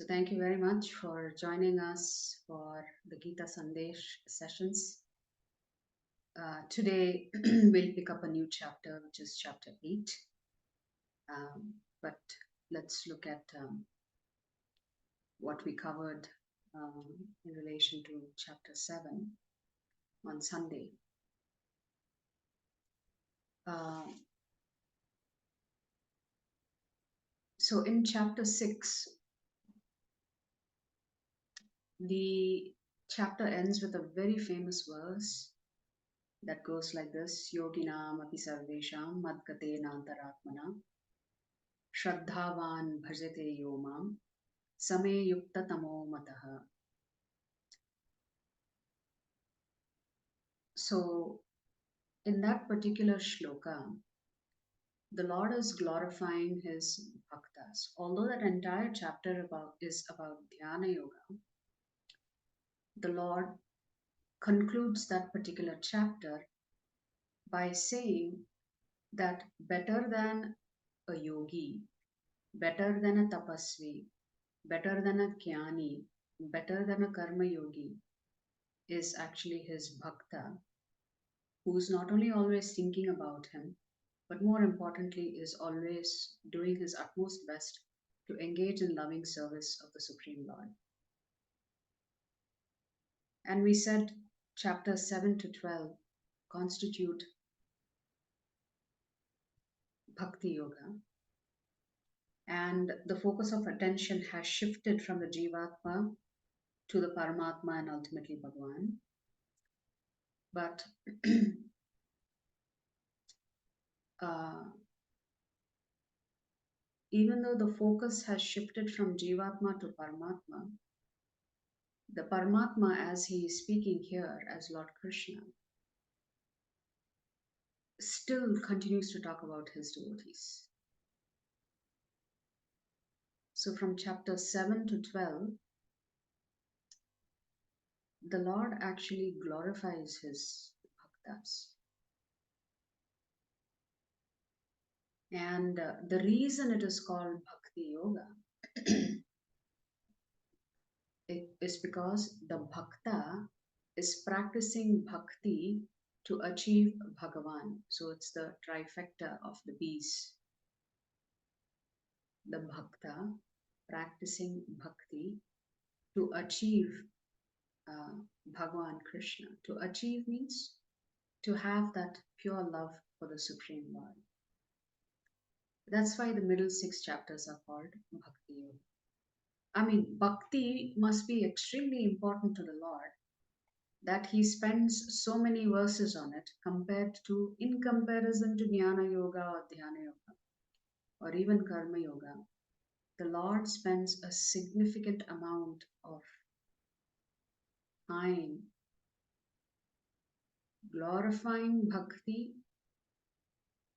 So thank you very much for joining us for the Gita Sandesh sessions. Today we'll pick up a new chapter, which is chapter 8. But let's look at what we covered um, in relation to chapter 7 on Sunday. So in chapter 6, the chapter ends with a very famous verse that goes like this: Yoginam api sarvesham madgate nantaratmana Shraddhavan bhajate yomam same yukta tamo mataha. So, in that particular shloka, the Lord is glorifying his bhaktas. Although that entire chapter is about dhyana yoga, the Lord concludes that particular chapter by saying that better than a yogi, better than a tapasvi, better than a jnani, better than a karma yogi is actually his bhakta, who's not only always thinking about him, but more importantly, is always doing his utmost best to engage in loving service of the Supreme Lord. And we said chapters 7 to 12 constitute Bhakti Yoga, and the focus of attention has shifted from the Jivatma to the Paramatma and ultimately Bhagwan. But even though the focus has shifted from Jivatma to Paramatma, the Paramatma, as he is speaking here as Lord Krishna, still continues to talk about his devotees. So from chapter 7 to 12, the Lord actually glorifies his bhaktas. And the reason it is called Bhakti Yoga is because the bhakta is practicing bhakti to achieve Bhagavan. So it's the trifecta of the bees. The bhakta practicing bhakti to achieve Bhagavan Krishna. To achieve means to have that pure love for the Supreme Lord. That's why the middle 6 chapters are called Bhakti Yoga. I mean, bhakti must be extremely important to the Lord that he spends so many verses on it in comparison to Jnana Yoga or Dhyana Yoga or even Karma Yoga. The Lord spends a significant amount of time glorifying bhakti.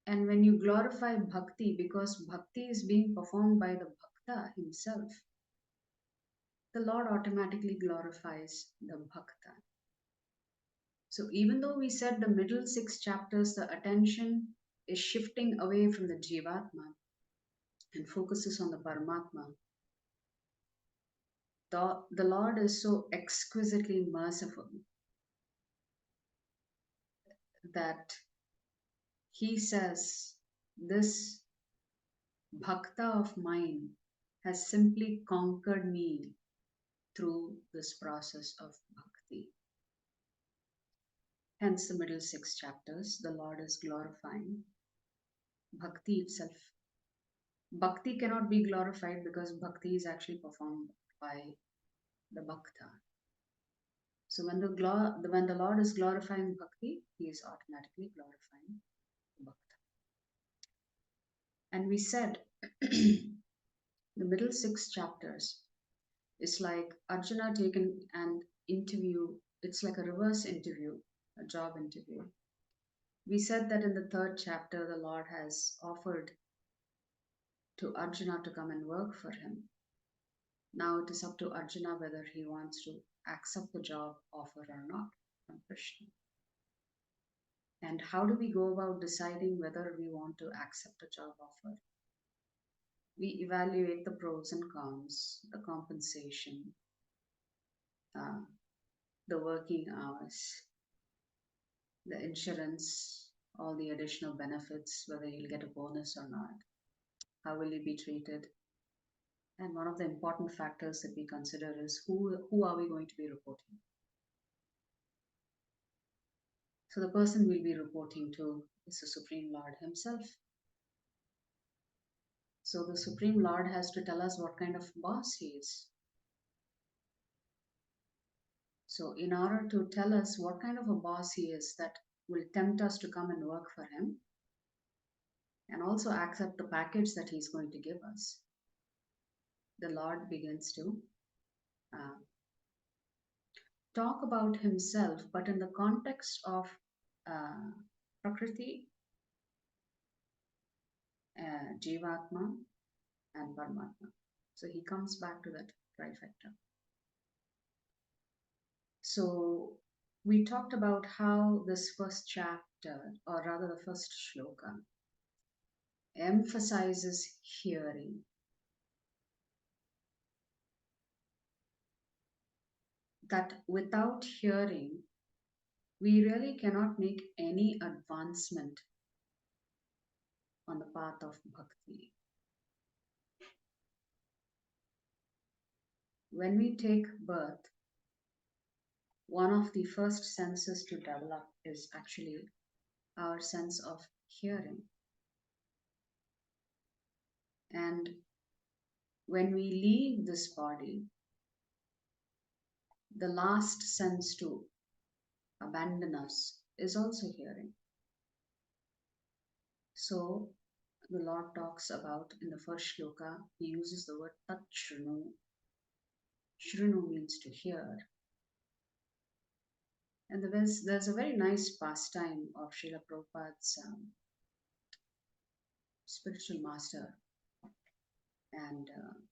And when you glorify bhakti, because bhakti is being performed by the bhakta himself, the Lord automatically glorifies the bhakta. So even though we said the middle 6 chapters, the attention is shifting away from the Jivatma and focuses on the Paramatma, the Lord is so exquisitely merciful that he says, this bhakta of mine has simply conquered me through this process of bhakti. Hence the middle 6 chapters, the Lord is glorifying bhakti itself. Bhakti cannot be glorified because bhakti is actually performed by the bhakta. So when the Lord is glorifying bhakti, he is automatically glorifying bhakta. And we said the middle 6 chapters is like Arjuna taken an interview. It's like a reverse interview, a job interview. We said that in the 3rd chapter, the Lord has offered to Arjuna to come and work for him. Now it is up to Arjuna whether he wants to accept the job offer or not from Krishna. And how do we go about deciding whether we want to accept a job offer? We evaluate the pros and cons, the compensation, uh, the working hours, the insurance, all the additional benefits, whether you'll get a bonus or not, how will you be treated. And one of the important factors that we consider is who are we going to be reporting. So the person we'll be reporting to is the Supreme Lord himself. So the Supreme Lord has to tell us what kind of boss he is. So in order to tell us what kind of a boss he is that will tempt us to come and work for him and also accept the package that he's going to give us, the Lord begins to uh, talk about himself, but in the context of uh, Prakriti, Jivatma, and Paramatma. So he comes back to that trifecta. So we talked about how this first chapter, or rather the first shloka, emphasizes hearing. That without hearing, we really cannot make any advancement on the path of bhakti. When we take birth, one of the first senses to develop is actually our sense of hearing. And when we leave this body, the last sense to abandon us is also hearing. So the Lord talks about in the first shloka, he uses the word tat shrinu. Shrinu means to hear. And there's a very nice pastime of Srila Prabhupada's spiritual master. And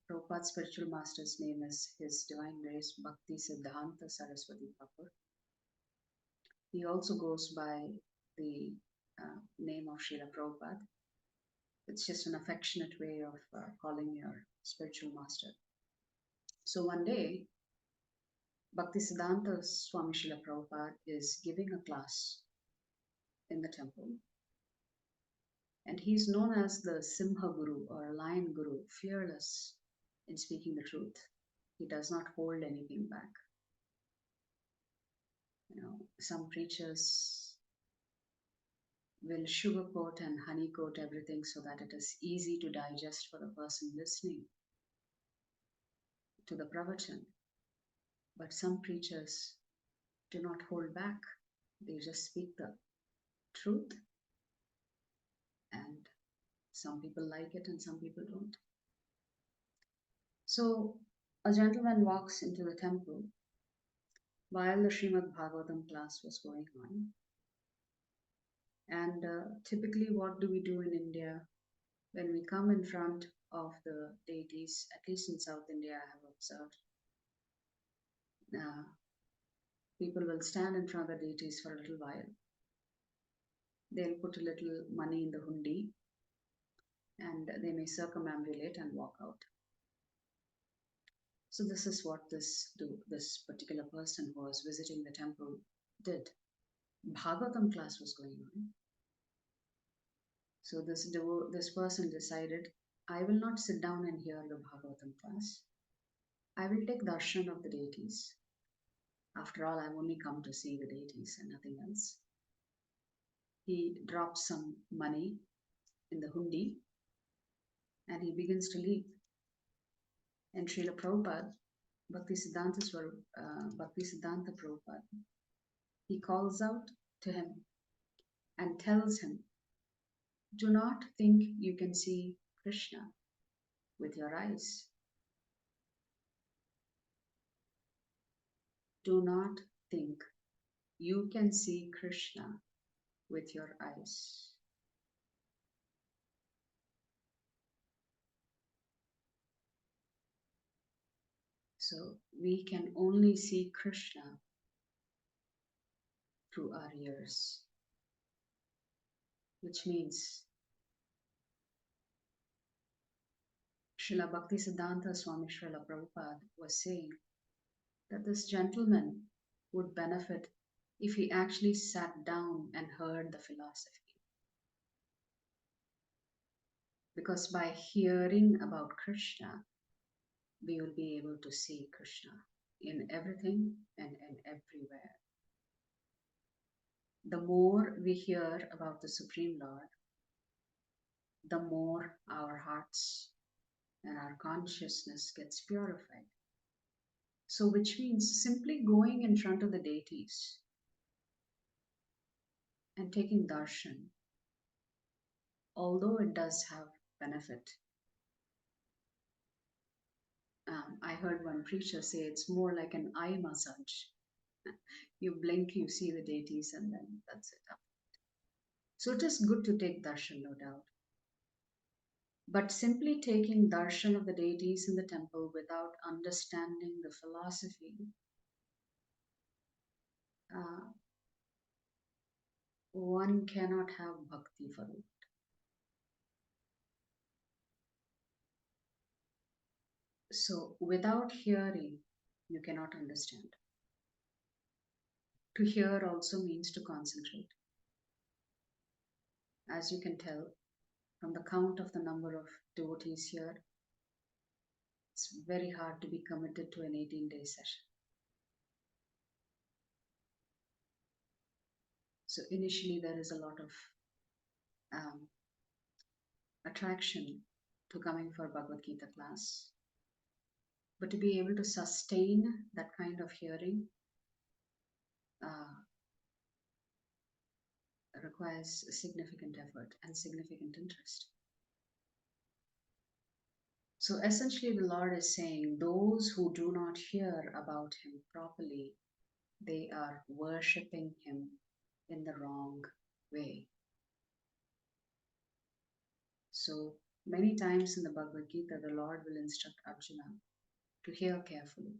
Prabhupada's spiritual master's name is His Divine Grace Bhakti Siddhanta Saraswati Thakur. He also goes by the name of Srila Prabhupada. It's just an affectionate way of calling your spiritual master. So one day, Bhaktisiddhanta Swami Srila Prabhupada is giving a class in the temple. And he's known as the Simha Guru or Lion Guru, fearless in speaking the truth. He does not hold anything back. You know, some preachers will sugarcoat and honeycoat everything so that it is easy to digest for the person listening to the pravachan. But some preachers do not hold back. They just speak the truth. And some people like it and some people don't. So a gentleman walks into the temple while the Srimad Bhagavatam class was going on. And typically, what do we do in India when we come in front of the deities? At least in South India, I have observed. People will stand in front of the deities for a little while. They'll put a little money in the hundi and they may circumambulate and walk out. So this is what this particular person who was visiting the temple did. Bhagavatam class was going on. So this person decided, I will not sit down and hear the Bhagavatam class. I will take darshan of the deities. After all, I've only come to see the deities and nothing else. He drops some money in the hundi and he begins to leave. And Srila Prabhupada, Bhaktisiddhanta Prabhupada, he calls out to him and tells him, do not think you can see Krishna with your eyes. Do not think you can see Krishna with your eyes. So we can only see Krishna through our ears, which means Srila Bhaktisiddhanta Swami Srila Prabhupada was saying that this gentleman would benefit if he actually sat down and heard the philosophy. Because by hearing about Krishna, we will be able to see Krishna in everything and everywhere. The more we hear about the Supreme Lord, the more our hearts and our consciousness gets purified. So, which means simply going in front of the deities and taking darshan, although it does have benefit. I heard one preacher say it's more like an eye massage. You blink, you see the deities, and then that's it. So it is good to take darshan, no doubt. But simply taking darshan of the deities in the temple without understanding the philosophy, uh, one cannot have bhakti for it. So without hearing, you cannot understand. To hear also means to concentrate. As you can tell from the count of the number of devotees here, it's very hard to be committed to an 18-day session. So initially there is a lot of um, attraction to coming for Bhagavad Gita class. But to be able to sustain that kind of hearing uh, requires significant effort and significant interest. So essentially, the Lord is saying those who do not hear about Him properly, they are worshipping Him in the wrong way. So many times in the Bhagavad Gita, the Lord will instruct Arjuna to hear carefully.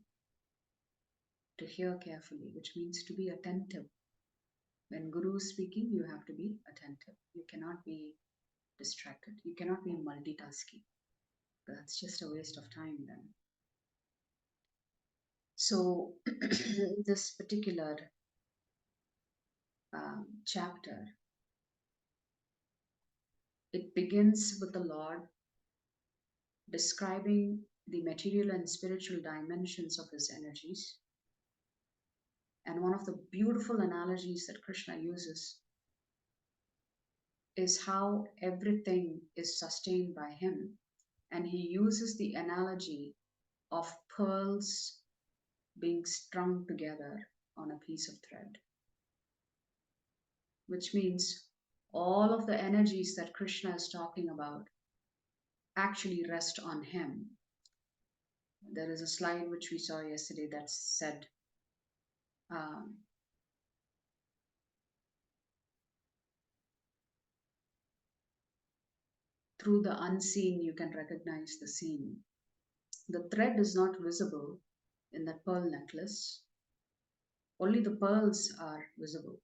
To hear carefully, which means to be attentive. When Guru is speaking, you have to be attentive. You cannot be distracted. You cannot be multitasking. That's just a waste of time then. So this particular chapter, it begins with the Lord describing the material and spiritual dimensions of his energies. And one of the beautiful analogies that Krishna uses is how everything is sustained by him. And he uses the analogy of pearls being strung together on a piece of thread, which means all of the energies that Krishna is talking about actually rest on him. There is a slide which we saw yesterday that said, um, through the unseen, you can recognize the seen. The thread is not visible in that pearl necklace. Only the pearls are visible.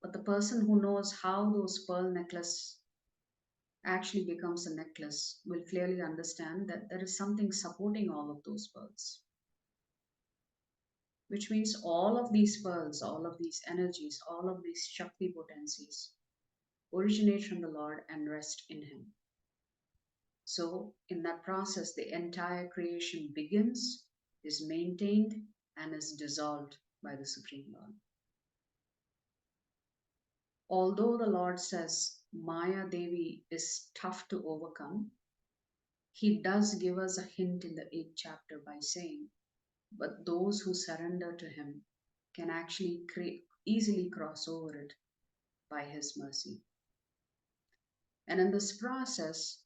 But the person who knows how those pearl necklace actually becomes a necklace will clearly understand that there is something supporting all of those pearls. Which means all of these pearls, all of these energies, all of these Shakti potencies originate from the Lord and rest in Him. So, in that process, the entire creation begins, is maintained, and is dissolved by the Supreme Lord. Although the Lord says Maya Devi is tough to overcome, He does give us a hint in the 8th chapter by saying, but those who surrender to Him can actually easily cross over it by His mercy. And in this process,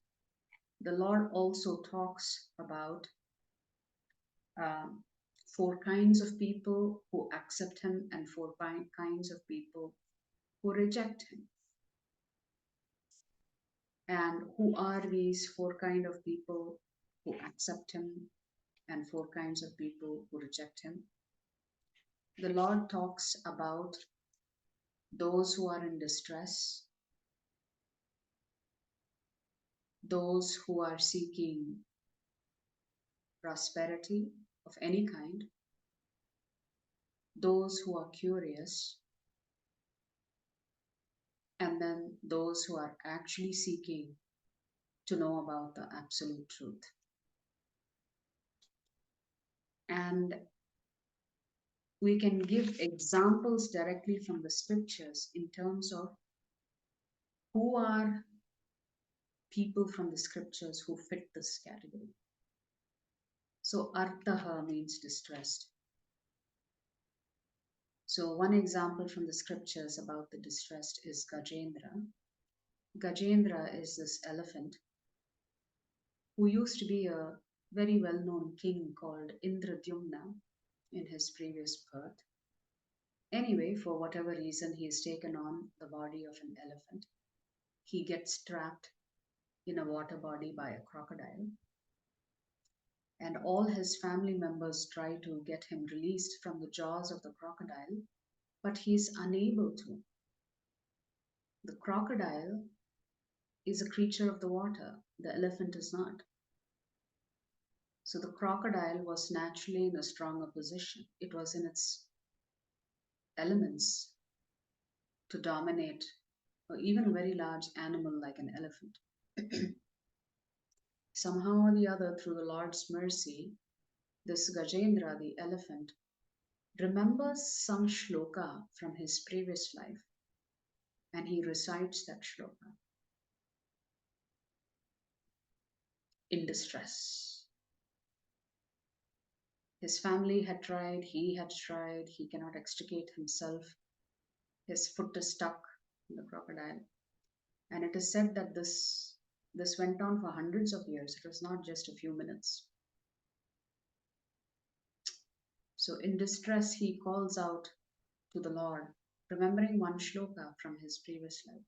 the Lord also talks about um, 4 kinds of people who accept Him and 4 kinds of people who reject Him. And who are these 4 kinds of people who accept Him and 4 kinds of people who reject Him? The Lord talks about those who are in distress, those who are seeking prosperity of any kind, those who are curious, and then those who are actually seeking to know about the absolute truth. And we can give examples directly from the scriptures in terms of who are people from the scriptures who fit this category. So, artaha means distressed. So, one example from the scriptures about the distressed is Gajendra. Gajendra is this elephant who used to be a very well known king called Indradyumna in his previous birth. Anyway, for whatever reason, he is taken on the body of an elephant. He gets trapped in a water body by a crocodile, and all his family members try to get him released from the jaws of the crocodile, but he is unable to. The crocodile is a creature of the water, the elephant is not. So the crocodile was naturally in a stronger position. It was in its elements to dominate or even a very large animal like an elephant. Somehow or the other, through the Lord's mercy, this Gajendra, the elephant, remembers some shloka from his previous life, and he recites that shloka in distress. His family had tried, he had tried, he cannot extricate himself. His foot is stuck in the crocodile. And it is said that this went on for hundreds of years. It was not just a few minutes. So in distress, he calls out to the Lord, remembering one shloka from his previous life.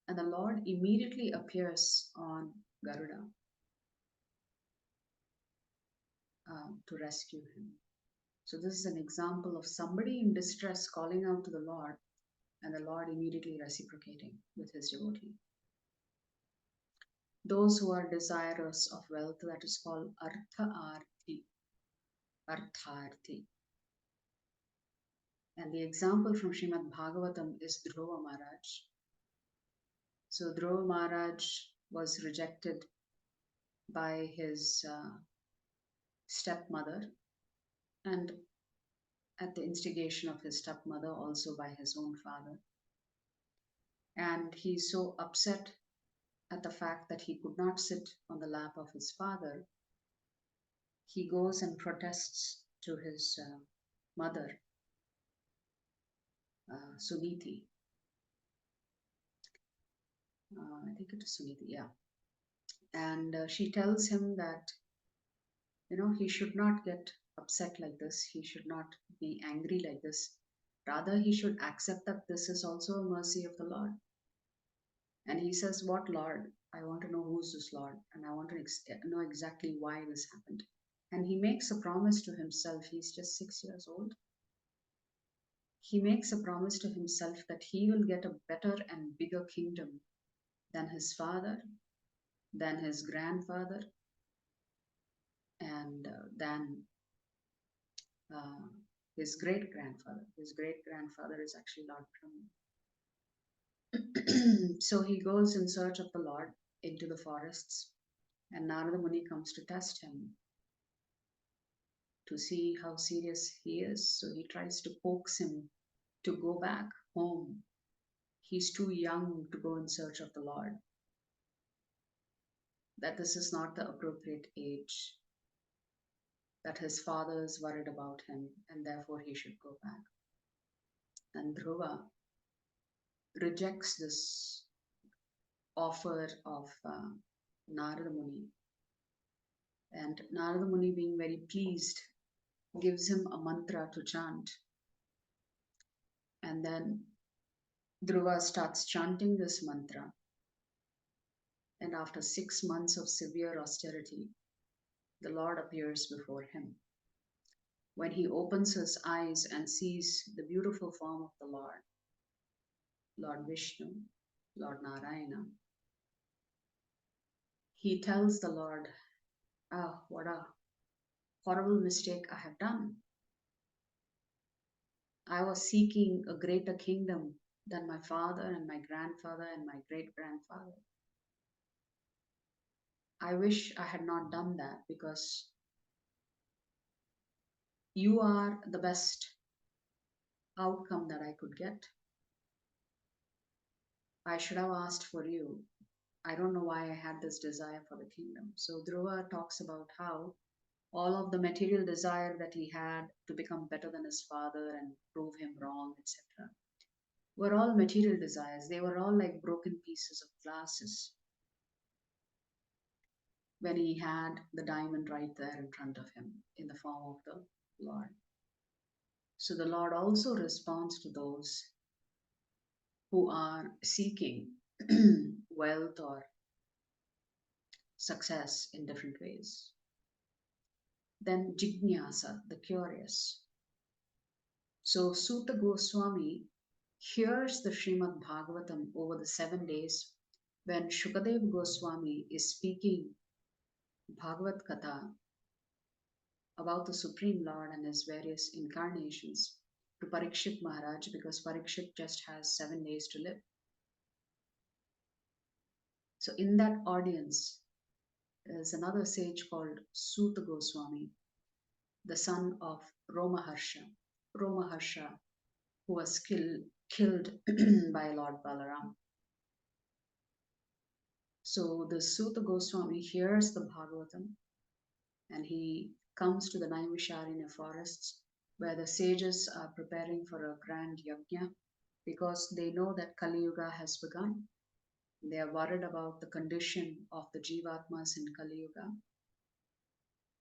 And the Lord immediately appears on Garuda to rescue him. So this is an example of somebody in distress calling out to the Lord, and the Lord immediately reciprocating with his devotee. Those who are desirous of wealth, that is called artha-arthi, artharthi. And the example from Srimad Bhagavatam is Dhruva Maharaj. So Dhruva Maharaj was rejected by his stepmother, and at the instigation of his stepmother, also by his own father. And he's so upset at the fact that he could not sit on the lap of his father. He goes and protests to his mother, Suniti. I think it is Suniti, yeah. And she tells him that, he should not get upset like this. He should not be angry like this. Rather, he should accept that this is also a mercy of the Lord. And he says, what Lord? I want to know who's this Lord, and I want to know exactly why this happened. And he makes a promise to himself. He's just 6 years old. He makes a promise to himself that he will get a better and bigger kingdom than his father, than his grandfather, and than his great grandfather. His great grandfather is actually Lord Brahma. So he goes in search of the Lord into the forests, and Narada Muni comes to test him to see how serious he is. So he tries to coax him to go back home. He's too young to go in search of the Lord, that this is not the appropriate age, that his father is worried about him, and therefore he should go back. And Dhruva rejects this offer of Narada Muni. And Narada Muni, being very pleased, gives him a mantra to chant. And then Dhruva starts chanting this mantra. And after 6 months of severe austerity, the Lord appears before him. When he opens his eyes and sees the beautiful form of the Lord, Lord Vishnu, Lord Narayana, he tells the Lord, ah, what a horrible mistake I have done. I was seeking a greater kingdom than my father and my grandfather and my great grandfather. I wish I had not done that because you are the best outcome that I could get. I should have asked for you. I don't know why I had this desire for the kingdom. So Dhruva talks about how all of the material desire that he had to become better than his father and prove him wrong, etc., were all material desires. They were all like broken pieces of glasses when he had the diamond right there in front of him in the form of the Lord. So the Lord also responds to those who are seeking wealth or success in different ways. Then Jignyasa, the curious. So Suta Goswami hears the Srimad Bhagavatam over the 7 days when Shukadev Goswami is speaking Bhagavad Gita about the Supreme Lord and his various incarnations to Parikshit Maharaj because Parikshit just has 7 days to live. So in that audience is another sage called Suta Goswami, the son of Romaharsha. Romaharsha, who was killed by Lord Balaram. So the Suta Goswami hears the Bhagavatam and he comes to the Naimisharanya forests where the sages are preparing for a grand yajna because they know that Kali Yuga has begun. They are worried about the condition of the Jivatmas in Kali Yuga.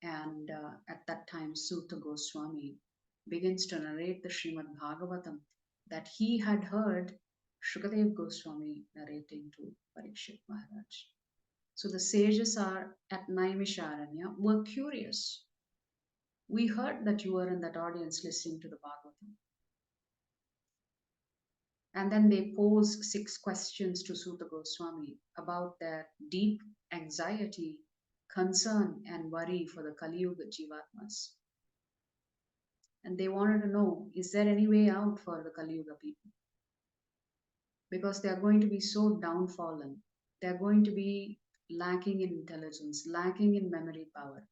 And at that time, Suta Goswami begins to narrate the Srimad Bhagavatam that he had heard Shukadev Goswami narrating to Parikshit Maharaj. So the sages are at Naimisharanya were curious. We heard that you were in that audience listening to the Bhagavatam. And then they pose 6 questions to Suta Goswami about their deep anxiety, concern, and worry for the Kali Yuga Jivatmas. And they wanted to know, is there any way out for the Kali Yuga people? Because they are going to be so downfallen. They are going to be lacking in intelligence, lacking in memory power,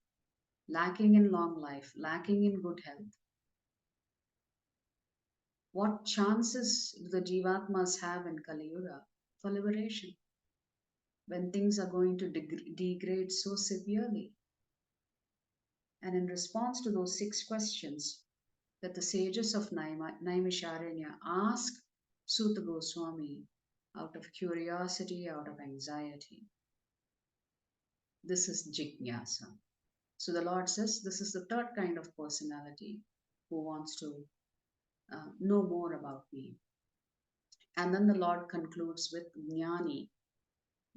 lacking in long life, lacking in good health. What chances do the Jivatmas have in Kali Yuga for liberation when things are going to degrade so severely? And in response to those 6 questions that the sages of Naimisharanya ask Suta Goswami out of curiosity, out of anxiety, this is Jignyasa. So the Lord says this is the third kind of personality who wants to know more about me. And then the Lord concludes with Jnani.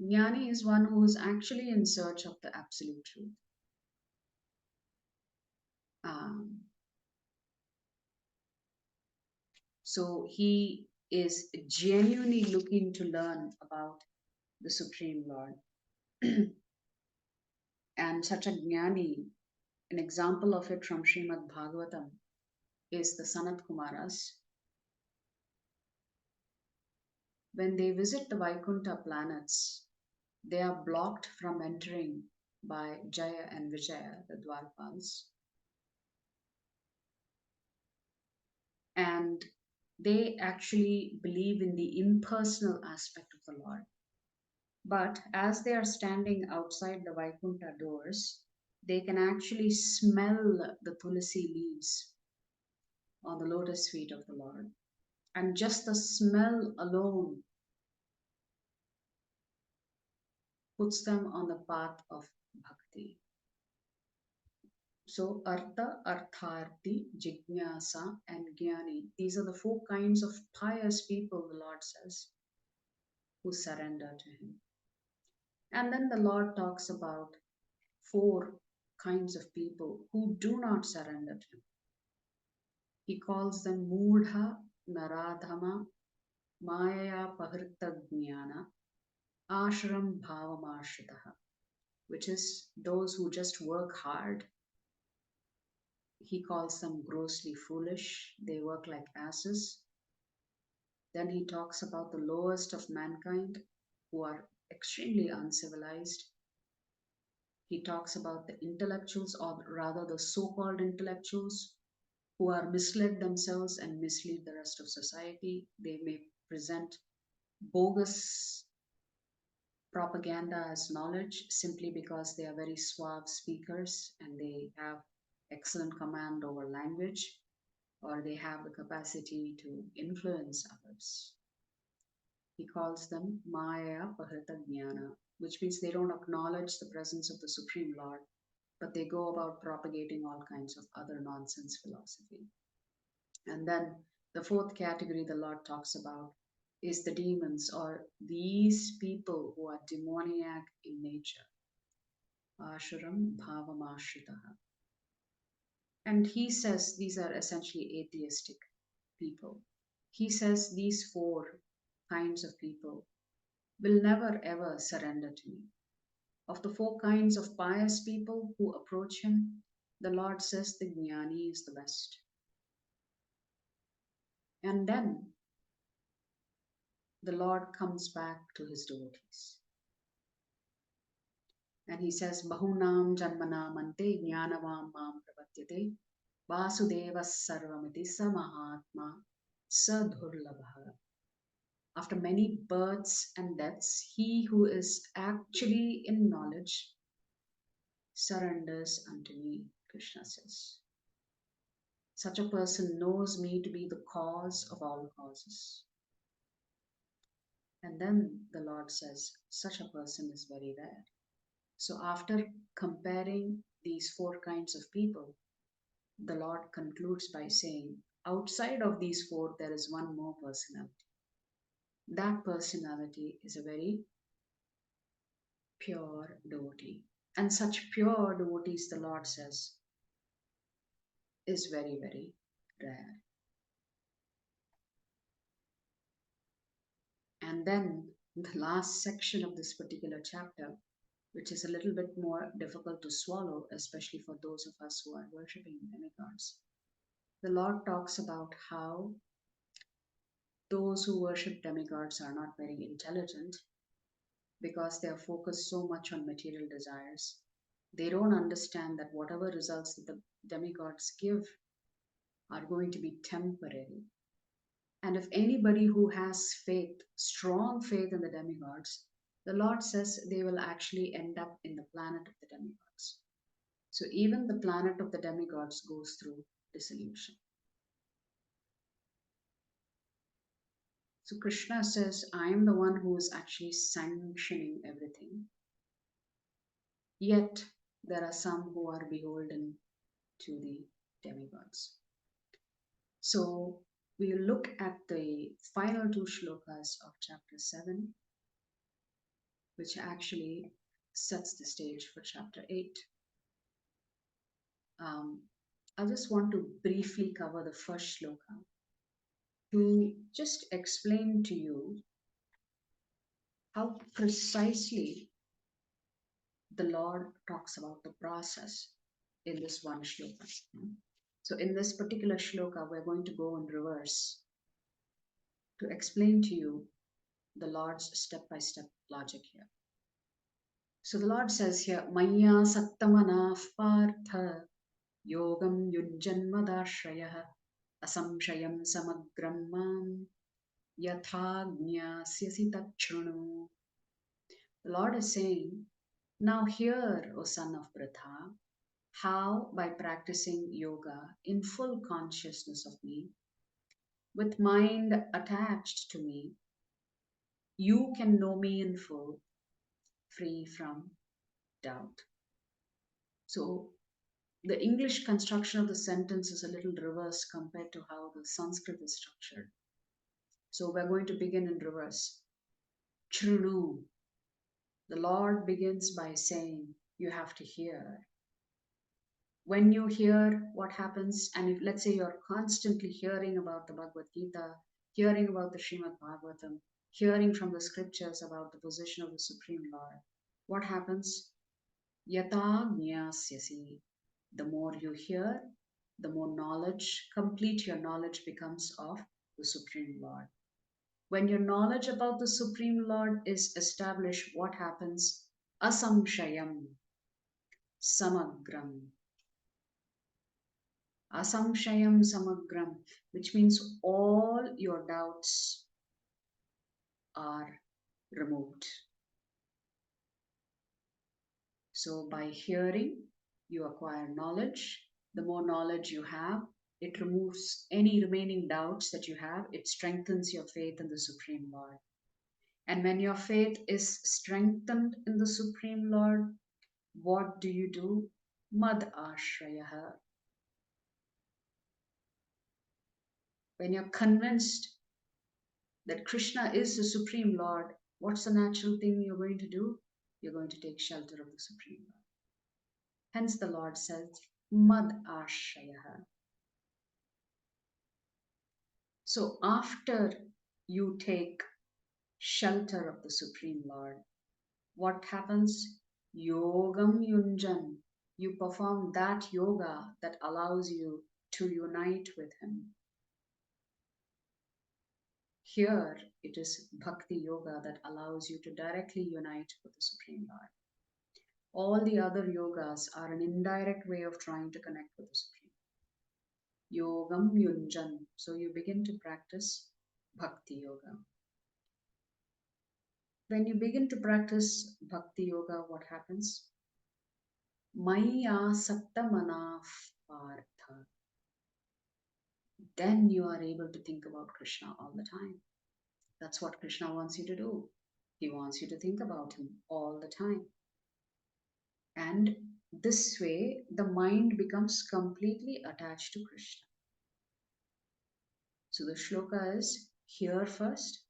Jnani is one who is actually in search of the absolute truth. Um, so he is genuinely looking to learn about the Supreme Lord. And such a Jnani, an example of it from Srimad Bhagavatam, is the Sanatkumaras. When they visit the Vaikuntha planets, they are blocked from entering by Jaya and Vijaya, the Dwarpals. And they actually believe in the impersonal aspect of the Lord. But as they are standing outside the Vaikuntha doors, they can actually smell the tulsi leaves on the lotus feet of the Lord. And just the smell alone puts them on the path of bhakti. So, Artha, Artharthi, Jignyasa, and Jnani. These are the 4 kinds of pious people, the Lord says, who surrender to Him. And then the Lord talks about 4 kinds of people who do not surrender to Him. He calls them Moodha, Naradhama, Maya Pahrita Jnana, Ashram Bhavamarshitaha. which is those who just work hard. He calls them grossly foolish. They work like asses. Then he talks about the lowest of mankind who are extremely uncivilized. He talks about the intellectuals, or rather the so called intellectuals, who are misled themselves and mislead the rest of society. They may present bogus propaganda as knowledge simply because they are very suave speakers and they have excellent command over language, or they have the capacity to influence others. He calls them Maya Pahrita Jnana, which means they don't acknowledge the presence of the Supreme Lord, but they go about propagating all kinds of other nonsense philosophy. And then the fourth category the Lord talks about is the demons, or these people who are demoniac in nature. Ashuram Bhavamashritaha. And he says these are essentially atheistic people. He says these four kinds of people will never ever surrender to me. Of the four kinds of pious people who approach him, the Lord says the Jnani is the best. And then the Lord comes back to his devotees. And he says, Bahunam Janmanam Ante Jnanavam Mam Pravatyate Vasudeva Sarvamiti Samahatma Sadhurlabha. After many births and deaths, he who is actually in knowledge surrenders unto me, Krishna says. Such a person knows me to be the cause of all causes. And then the Lord says, such a person is very rare. So after comparing these four kinds of people, the Lord concludes by saying, outside of these four, there is one more personality. That personality is a very pure devotee. And such pure devotees, the Lord says, is very, very rare. And then the last section of this particular chapter, which is a little bit more difficult to swallow, especially for those of us who are worshipping demigods. The Lord talks about how those who worship demigods are not very intelligent because they are focused so much on material desires. They don't understand that whatever results that the demigods give are going to be temporary. And if anybody who has faith, strong faith in the demigods, the Lord says they will actually end up in the planet of the demigods. So even the planet of the demigods goes through dissolution. So Krishna says, I am the one who is actually sanctioning everything. Yet there are some who are beholden to the demigods. So we'll look at the final two shlokas of chapter 7, which actually sets the stage for chapter 8. I just want to briefly cover the first shloka to just explain to you how precisely the Lord talks about the process in this one shloka. So in this particular shloka, we're going to go in reverse to explain to you the Lord's step-by-step logic here. So the Lord says here, Maya Saktamanaf Partha Yogam Yujjanmadashrayah Asamshayam Samagram Mam Yathagnyasya Tachrunu. The Lord is saying, now hear, O son of Pratha, how by practicing yoga in full consciousness of me, with mind attached to me, you can know me in full, free from doubt. So the English construction of the sentence is a little reverse compared to how the Sanskrit is structured. So we're going to begin in reverse. Chrunu. The Lord begins by saying, you have to hear. When you hear, what happens? And if, let's say, you're constantly hearing about the Bhagavad Gita, hearing about the Srimad Bhagavatam, hearing from the scriptures about the position of the Supreme Lord, what happens? Yata jnasyasi. The more you hear, the more knowledge, complete your knowledge becomes of the Supreme Lord. When your knowledge about the Supreme Lord is established, what happens? Asamshayam, samagram. Asamshayam samagram, which means all your doubts are removed. So by hearing, you acquire knowledge. The more knowledge you have, it removes any remaining doubts that you have. It strengthens your faith in the Supreme Lord. And when your faith is strengthened in the Supreme Lord, what do? Mad ashrayaha. When you're convinced that Krishna is the Supreme Lord, what's the natural thing you're going to do? You're going to take shelter of the Supreme Lord. Hence the Lord says, Mad ashrayaha. So after you take shelter of the Supreme Lord, what happens? Yogam yunjan. You perform that yoga that allows you to unite with Him. Here it is Bhakti Yoga that allows you to directly unite with the Supreme Lord. All the other yogas are an indirect way of trying to connect with the Supreme. Yogam yunjan. So you begin to practice Bhakti Yoga. When you begin to practice Bhakti Yoga, what happens? Maya Sattamana Partha. Then you are able to think about Krishna all the time. That's what Krishna wants you to do. He wants you to think about Him all the time. And this way, the mind becomes completely attached to Krishna. So the shloka is hear first.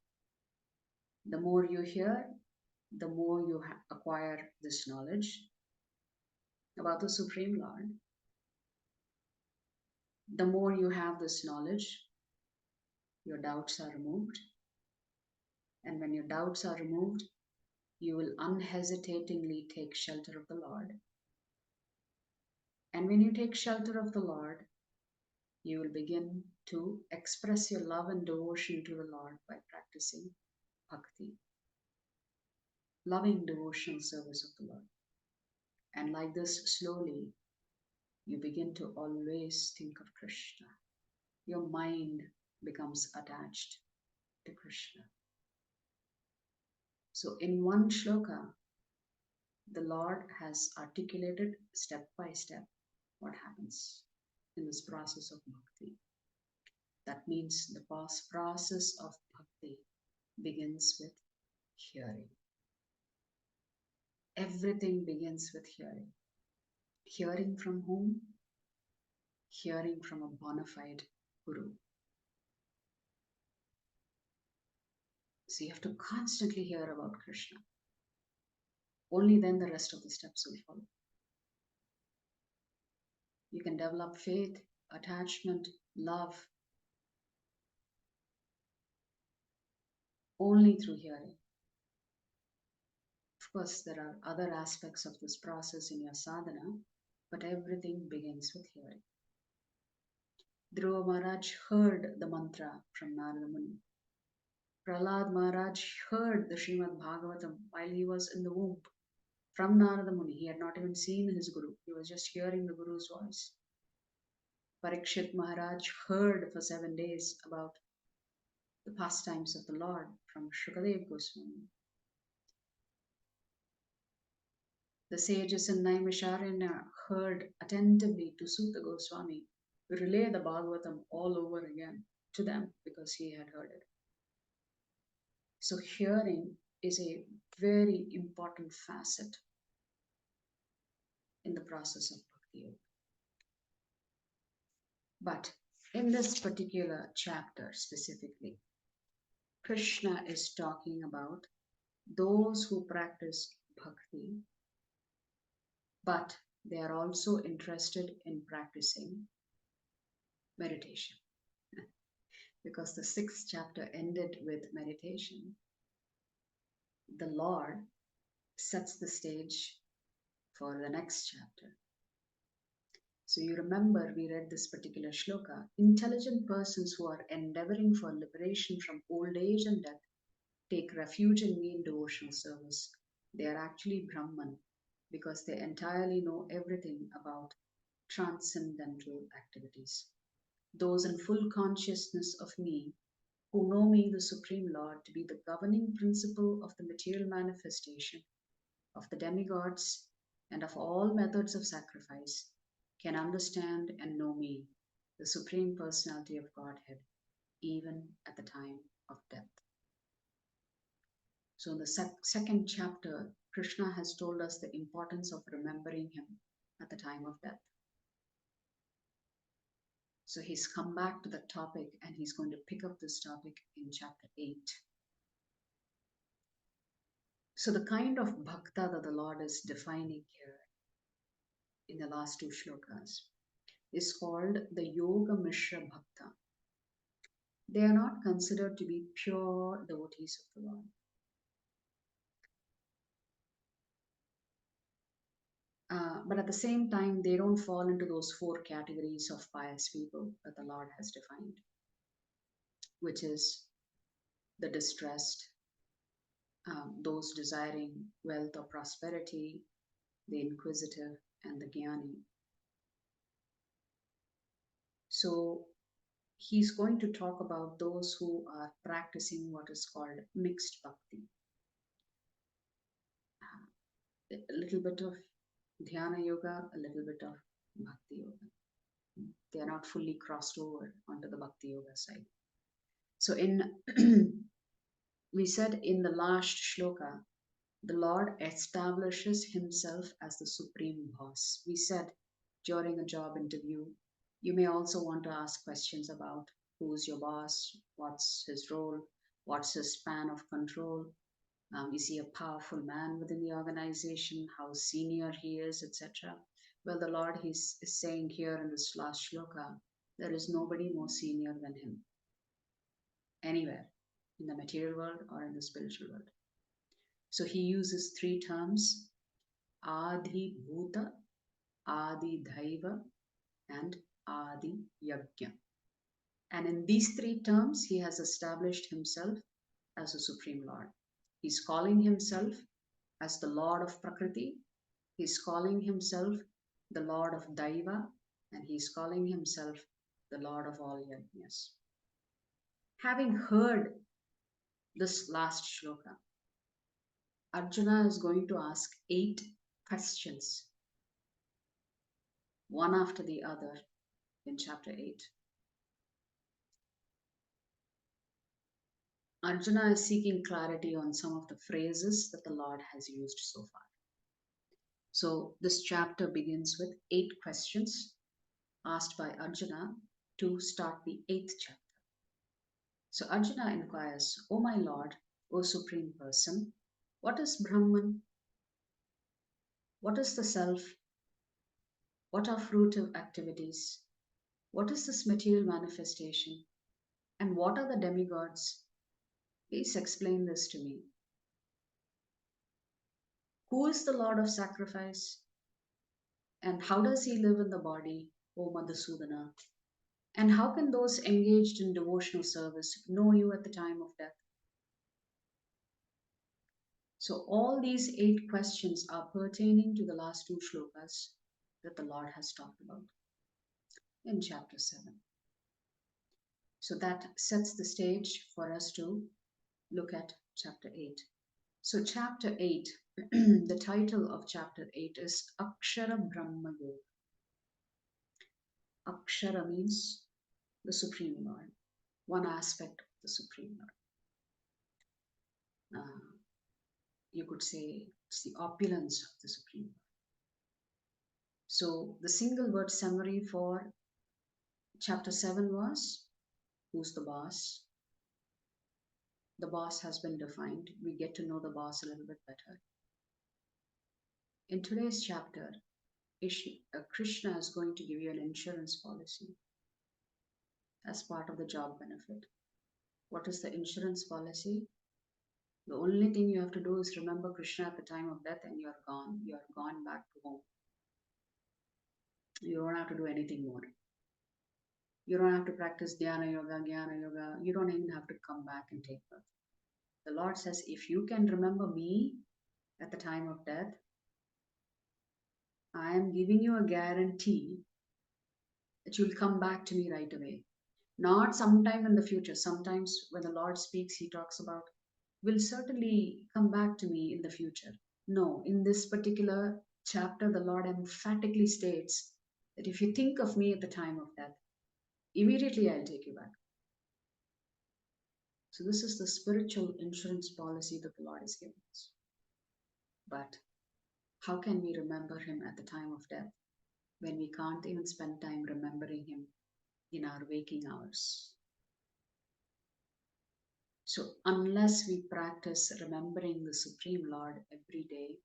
The more you hear, the more you acquire this knowledge about the Supreme Lord. The more you have this knowledge, your doubts are removed. And when your doubts are removed, you will unhesitatingly take shelter of the Lord. And when you take shelter of the Lord, you will begin to express your love and devotion to the Lord by practicing bhakti, loving devotional service of the Lord. And like this, slowly, you begin to always think of Krishna. Your mind becomes attached to Krishna. So in one shloka, the Lord has articulated step by step what happens in this process of bhakti. That means the process of bhakti begins with hearing. Everything begins with hearing. Hearing from whom? Hearing from a bona fide guru. So you have to constantly hear about Krishna. Only then the rest of the steps will follow. You can develop faith, attachment, love only through hearing. Of course, there are other aspects of this process in your sadhana, but everything begins with hearing. Dhruva Maharaj heard the mantra from Narada Muni. Prahlad Maharaj heard the Srimad Bhagavatam while he was in the womb from Narada Muni. He had not even seen his Guru. He was just hearing the Guru's voice. Parikshit Maharaj heard for 7 days about the pastimes of the Lord from Sukadev Goswami. The sages in Naimisharanya heard attentively to Sutra Goswami relay the Bhagavatam all over again to them because he had heard it. So hearing is a very important facet in the process of Bhakti Yoga. But in this particular chapter specifically, Krishna is talking about those who practice bhakti, but they are also interested in practicing meditation. Because the 6th chapter ended with meditation, the Lord sets the stage for the next chapter. So you remember we read this particular shloka. Intelligent persons who are endeavoring for liberation from old age and death take refuge in me in devotional service. They are actually Brahman because they entirely know everything about transcendental activities. Those in full consciousness of me, who know me, the Supreme Lord, to be the governing principle of the material manifestation, of the demigods, and of all methods of sacrifice, can understand and know me, the Supreme Personality of Godhead, even at the time of death. So, in the second chapter, Krishna has told us the importance of remembering him at the time of death. So, he's come back to the topic and he's going to pick up this topic in chapter 8. So, the kind of bhakta that the Lord is defining here in the last two shlokas is called the Yoga Mishra Bhakta. They are not considered to be pure devotees of the Lord. But at the same time, they don't fall into those four categories of pious people that the Lord has defined, which is the distressed, those desiring wealth or prosperity, the inquisitive, and the jnani. So he's going to talk about those who are practicing what is called mixed bhakti. A little bit of dhyana yoga, a little bit of bhakti yoga. They are not fully crossed over onto the bhakti yoga side. So we said in the last shloka, the Lord establishes himself as the supreme boss. We said during a job interview, you may also want to ask questions about who's your boss, what's his role, what's his span of control. Is he a powerful man within the organization? How senior he is, etc. Well, the Lord is saying here in this last shloka, there is nobody more senior than him, anywhere, in the material world or in the spiritual world. So he uses three terms, Adi Bhuta, Adi Dhaiva, and Adi Yajna. And in these three terms, he has established himself as a Supreme Lord. He's calling himself as the Lord of Prakriti, he's calling himself the Lord of Daiva, and he's calling himself the Lord of all Yajnas. Having heard this last shloka, Arjuna is going to ask 8 questions, one after the other, in chapter 8. Arjuna is seeking clarity on some of the phrases that the Lord has used so far. So, this chapter begins with 8 questions asked by Arjuna to start the 8th chapter. So, Arjuna inquires, O my Lord, O Supreme Person, what is Brahman? What is the self? What are fruitive activities? What is this material manifestation? And what are the demigods? Please explain this to me. Who is the Lord of sacrifice? And how does he live in the body, O Madhusudana? And how can those engaged in devotional service know you at the time of death? So, all these 8 questions are pertaining to the last 2 shlokas that the Lord has talked about in chapter 7. So, that sets the stage for us to look at chapter 8. So, chapter 8, the title of chapter 8 is Akshara Brahma Yoga. Akshara means the Supreme Lord, one aspect of the Supreme Lord. You could say it's the opulence of the Supreme Lord. So, the single word summary for chapter 7 was who's the boss? The boss has been defined. We get to know the boss a little bit better. In today's chapter, Krishna is going to give you an insurance policy as part of the job benefit. What is the insurance policy? The only thing you have to do is remember Krishna at the time of death and you're gone. You're gone back to home. You don't have to do anything more. You don't have to practice dhyana yoga, jnana yoga. You don't even have to come back and take birth. The Lord says, if you can remember me at the time of death, I am giving you a guarantee that you'll come back to me right away. Not sometime in the future. Sometimes when the Lord speaks, He talks about, will certainly come back to me in the future. No, in this particular chapter, the Lord emphatically states that if you think of me at the time of death, immediately I'll take you back. So, this is the spiritual insurance policy that the Lord is giving us. But how can we remember Him at the time of death when we can't even spend time remembering Him in our waking hours? So, unless we practice remembering the Supreme Lord every day,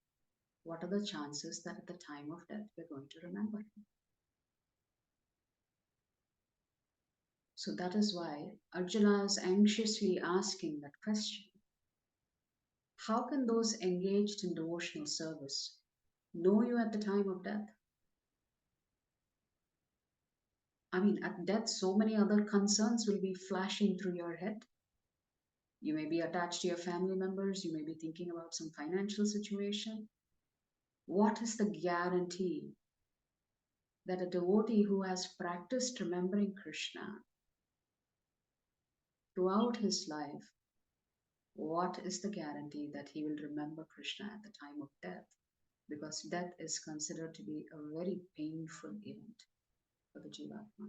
what are the chances that at the time of death we're going to remember Him? So, that is why Arjuna is anxiously asking that question. How can those engaged in devotional service know you at the time of death? I mean, at death, so many other concerns will be flashing through your head. You may be attached to your family members, you may be thinking about some financial situation. What is the guarantee that a devotee who has practiced remembering Krishna throughout his life, what is the guarantee that he will remember Krishna at the time of death? Because death is considered to be a very painful event for the Jivatma.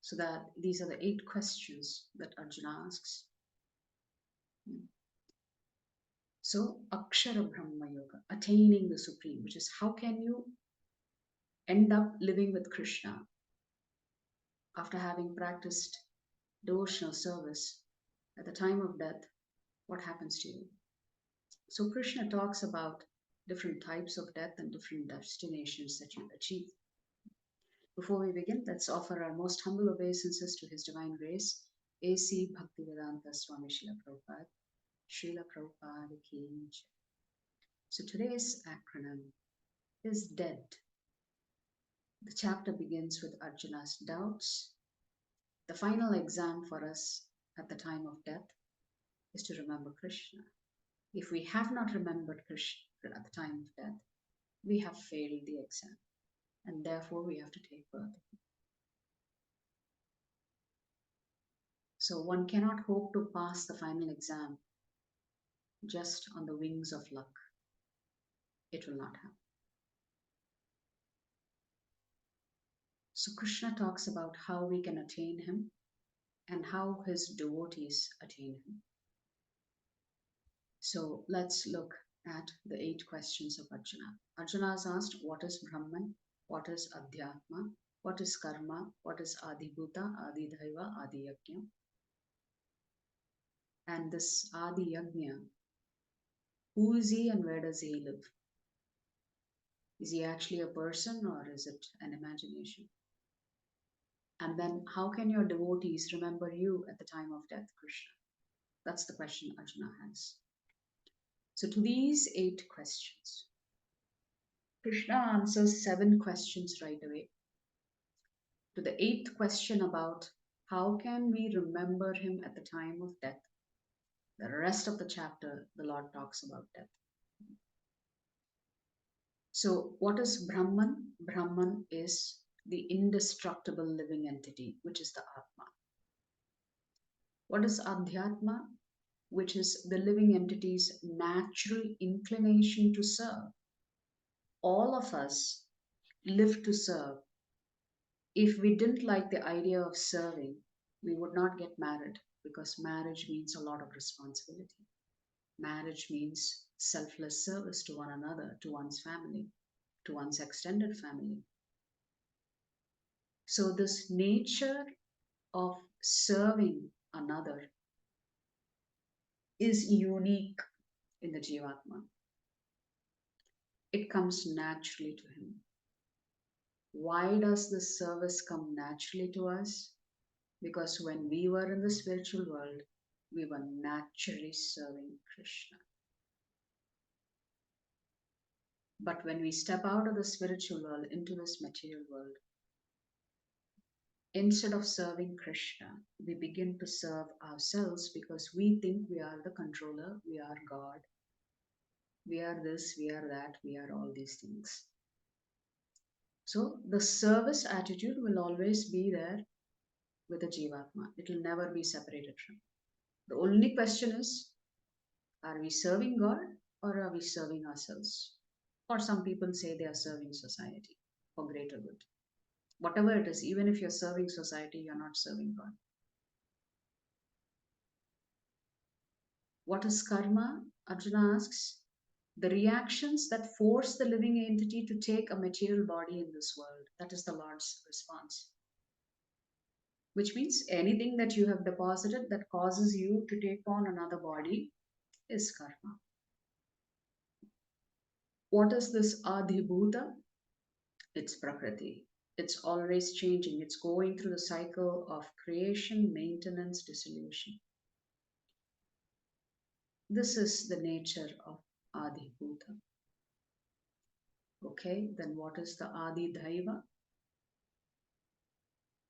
So that these are the 8 questions that Arjuna asks. So, Akshara Brahma Yoga, attaining the Supreme, which is how can you end up living with Krishna after having practiced devotional service at the time of death? What happens to you? So, Krishna talks about different types of death and different destinations that you achieve. Before we begin, let's offer our most humble obeisances to His Divine Grace, A.C. Bhaktivedanta Swami Srila Prabhupada, Srila Prabhupada Ki Jai. So today's acronym is DEAD. The chapter begins with Arjuna's doubts. The final exam for us at the time of death is to remember Krishna. If we have not remembered Krishna at the time of death, we have failed the exam, and therefore we have to take birth. So one cannot hope to pass the final exam just on the wings of luck. It will not happen. So Krishna talks about how we can attain Him and how His devotees attain Him. So let's look at the 8 questions of Arjuna. Arjuna has asked, what is Brahman? What is Adhyatma? What is Karma? What is Adibhuta, Adidhaiva, Adiyajna? And this Adiyajna, who is he and where does he live? Is he actually a person or is it an imagination? And then how can your devotees remember you at the time of death, Krishna? That's the question Arjuna has. So to these 8 questions, Krishna answers 7 questions right away. To the 8th question about how can we remember him at the time of death, the rest of the chapter, the Lord talks about death. So what is Brahman? Brahman is the indestructible living entity, which is the Atma. What is Adhyatma? Which is the living entity's natural inclination to serve. All of us live to serve. If we didn't like the idea of serving, we would not get married because marriage means a lot of responsibility. Marriage means selfless service to one another, to one's family, to one's extended family. So, this nature of serving another is unique in the Jivatma. It comes naturally to him. Why does this service come naturally to us? Because when we were in the spiritual world, we were naturally serving Krishna. But when we step out of the spiritual world into this material world, instead of serving Krishna, we begin to serve ourselves because we think we are the controller, we are God, we are this, we are that, we are all these things. So the service attitude will always be there with the Jivatma. It will never be separated from. The only question is, are we serving God or are we serving ourselves? Or some people say they are serving society for greater good. Whatever it is, even if you're serving society, you're not serving God. What is karma? Arjuna asks. The reactions that force the living entity to take a material body in this world. That is the Lord's response. Which means anything that you have deposited that causes you to take on another body is karma. What is this Adhibhuta? It's Prakriti. It's always changing. It's going through the cycle of creation, maintenance, dissolution. This is the nature of Adhibhuta. Okay, then what is the Adi Daiva?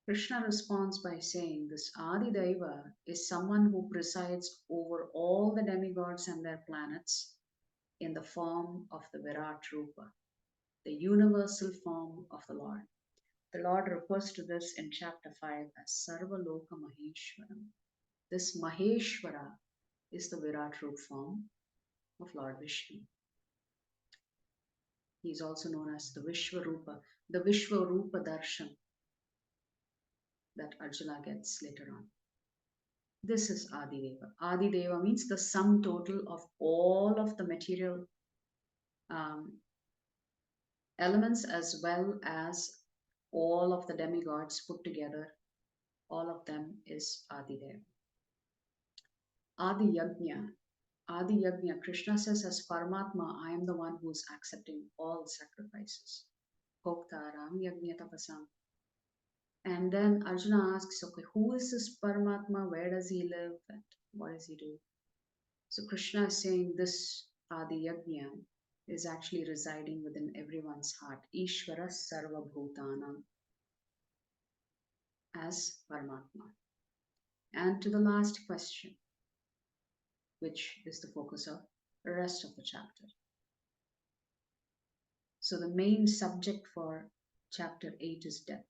Krishna responds by saying this Adi Daiva is someone who presides over all the demigods and their planets in the form of the Virat Rupa, the universal form of the Lord. The Lord refers to this in chapter 5 as Sarva Loka Maheshwaram. This Maheshwara is the Virat Rupa form of Lord Vishnu. He is also known as the Vishwarupa, the Vishwarupa Darshan that Arjuna gets later on. This is Adideva. Adideva means the sum total of all of the material elements as well as all of the demigods put together. All of them is Adideva. Adi Yajna. Adi Yajna, Krishna says as Paramatma, I am the one who is accepting all sacrifices. Bhoktaram Yajna Tapasam. And then Arjuna asks, okay, who is this Paramatma? Where does he live? And what does he do? So Krishna is saying this Adi Yajna is actually residing within everyone's heart. Ishvara Sarva Bhutanam as Paramatma. And to the last question, which is the focus of the rest of the chapter. So the main subject for chapter 8 is death,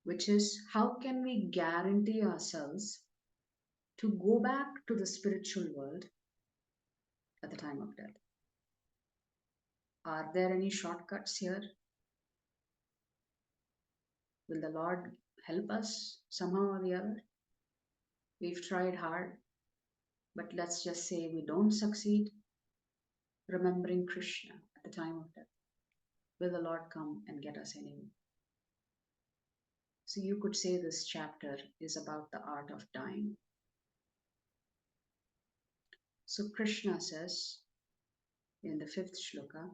which is how can we guarantee ourselves to go back to the spiritual world at the time of death. Are there any shortcuts here? Will the Lord help us somehow or the other? We've tried hard, but let's just say we don't succeed remembering Krishna at the time of death. Will the Lord come and get us anyway? So you could say this chapter is about the art of dying. So Krishna says in the 5th shloka,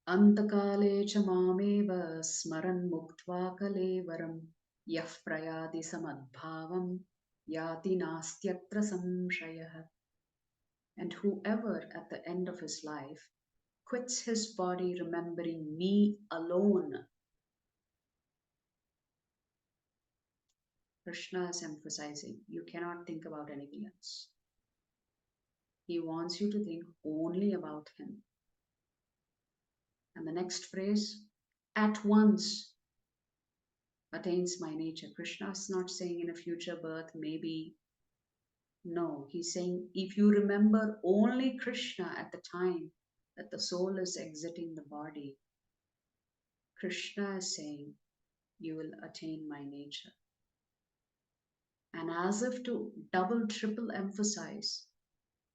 Antakale cha mameva smaran muktva kalevaram yah prayati samadbhavam yati nastyatra samshayah. And whoever at the end of his life quits his body remembering me alone. Krishna is emphasizing you cannot think about anything else. He wants you to think only about him. And the next phrase, at once attains my nature. Krishna is not saying in a future birth, maybe. No, he's saying if you remember only Krishna at the time that the soul is exiting the body, Krishna is saying you will attain my nature. And as if to double, triple emphasize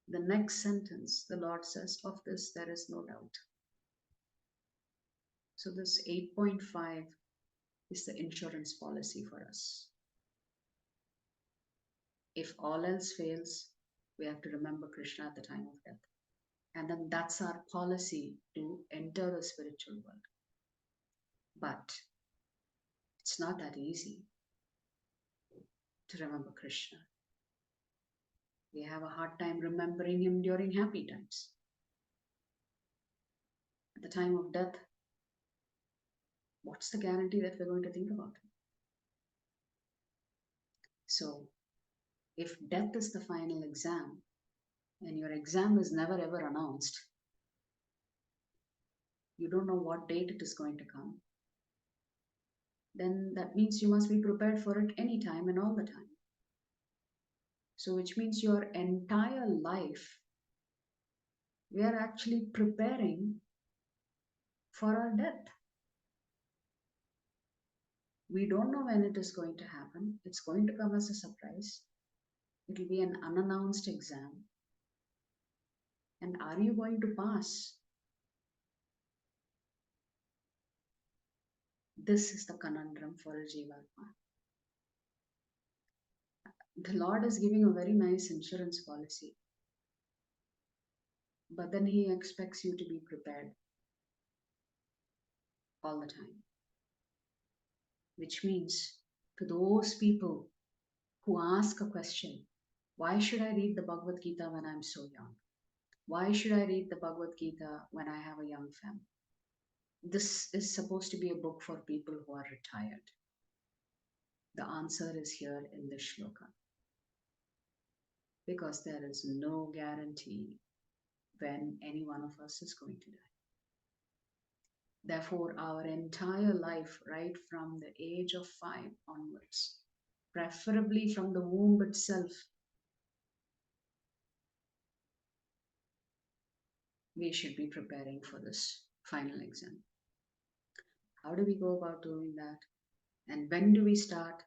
the next sentence, the Lord says, of this there is no doubt. So this 8.5 is the insurance policy for us. If all else fails, we have to remember Krishna at the time of death. And then that's our policy to enter the spiritual world. But it's not that easy to remember Krishna. We have a hard time remembering him during happy times. the time of death, what's the guarantee that we're going to think about it? So, if death is the final exam and your exam is never ever announced, you don't know what date it is going to come, then that means you must be prepared for it anytime and all the time. So, which means your entire life, we are actually preparing for our death. We don't know when it is going to happen. It's going to come as a surprise. It will be an unannounced exam. And are you going to pass? This is the conundrum for a Jivatma. The Lord is giving a very nice insurance policy, but then He expects you to be prepared all the time. Which means to those people who ask a question, why should I read the Bhagavad Gita when I'm so young? Why should I read the Bhagavad Gita when I have a young family? This is supposed to be a book for people who are retired. The answer is here in this shloka. Because there is no guarantee when any one of us is going to die. Therefore, our entire life, right from the age of 5 onwards, preferably from the womb itself, we should be preparing for this final exam. How do we go about doing that? And when do we start?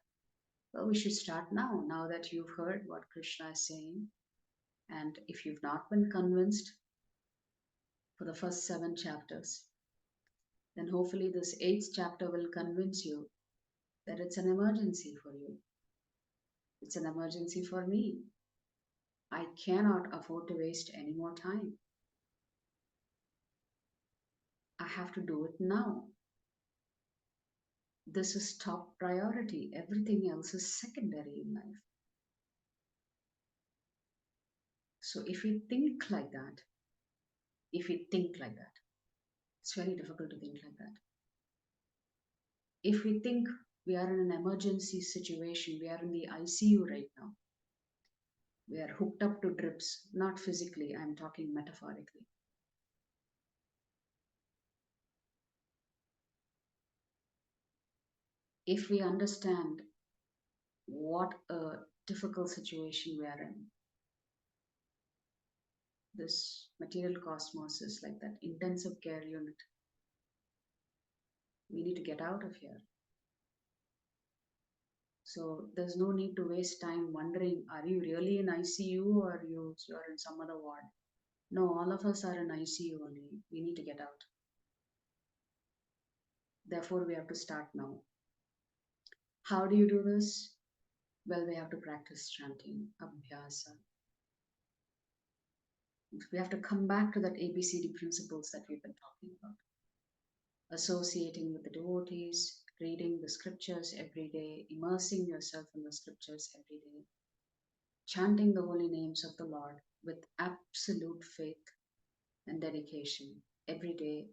Well, we should start now that you've heard what Krishna is saying. And if you've not been convinced for the first 7 chapters, then hopefully this 8th chapter will convince you that it's an emergency for you. It's an emergency for me. I cannot afford to waste any more time. I have to do it now. This is top priority. Everything else is secondary in life. So if we think like that, it's very difficult to think like that. If we think we are in an emergency situation, we are in the ICU right now, we are hooked up to drips, not physically, I'm talking metaphorically. If we understand what a difficult situation we are in, this material cosmos is like that intensive care unit. We need to get out of here. So there's no need to waste time wondering, are you really in ICU or you're in some other ward? No, all of us are in ICU only. We need to get out. Therefore, we have to start now. How do you do this? Well, we have to practice chanting, abhyasa. We have to come back to that ABCD principles that we've been talking about. Associating with the devotees, reading the scriptures every day, immersing yourself in the scriptures every day, chanting the holy names of the Lord with absolute faith and dedication every day,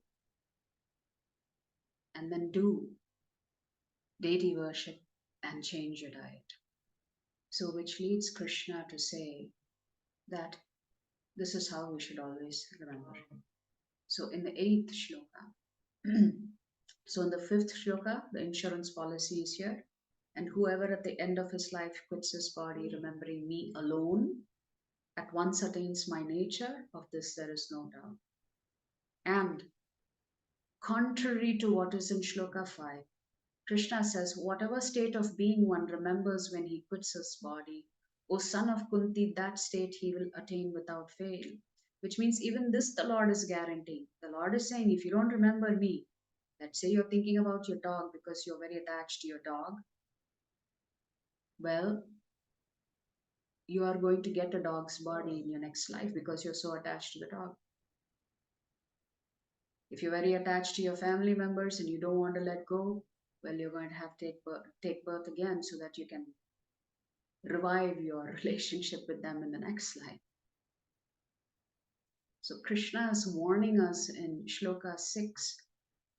and then do deity worship and change your diet. So, which leads Krishna to say that this is how we should always remember. So, in the 8th shloka, so in the 5th shloka, the insurance policy is here. And whoever at the end of his life quits his body, remembering me alone, at once attains my nature. Of this there is no doubt. And contrary to what is in shloka 5, Krishna says, whatever state of being one remembers when he quits his body, O son of Kunti, that state he will attain without fail. Which means even this the Lord is guaranteeing. The Lord is saying, if you don't remember me, let's say you're thinking about your dog because you're very attached to your dog, well, you are going to get a dog's body in your next life because you're so attached to the dog. If you're very attached to your family members and you don't want to let go, well, you're going to have to take birth again so that you can revive your relationship with them in the next life. So Krishna is warning us in Shloka 6,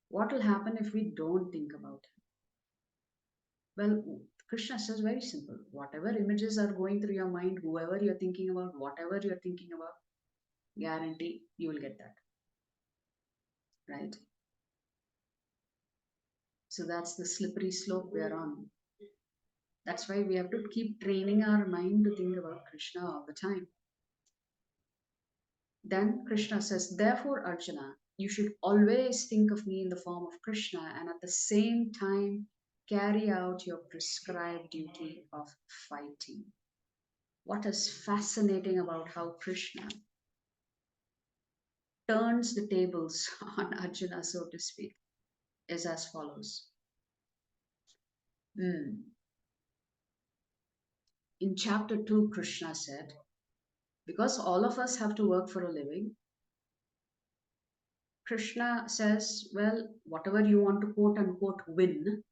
what will happen if we don't think about him? Well, Krishna says very simple. Whatever images are going through your mind, whoever you're thinking about, whatever you're thinking about, guarantee you will get that. Right? So that's the slippery slope we are on. That's why we have to keep training our mind to think about Krishna all the time. Then Krishna says, therefore, Arjuna, you should always think of me in the form of Krishna and at the same time carry out your prescribed duty of fighting. What is fascinating about how Krishna turns the tables on Arjuna, so to speak, is as follows. In chapter 2, Krishna said, because all of us have to work for a living, Krishna says, well, whatever you want to quote unquote win,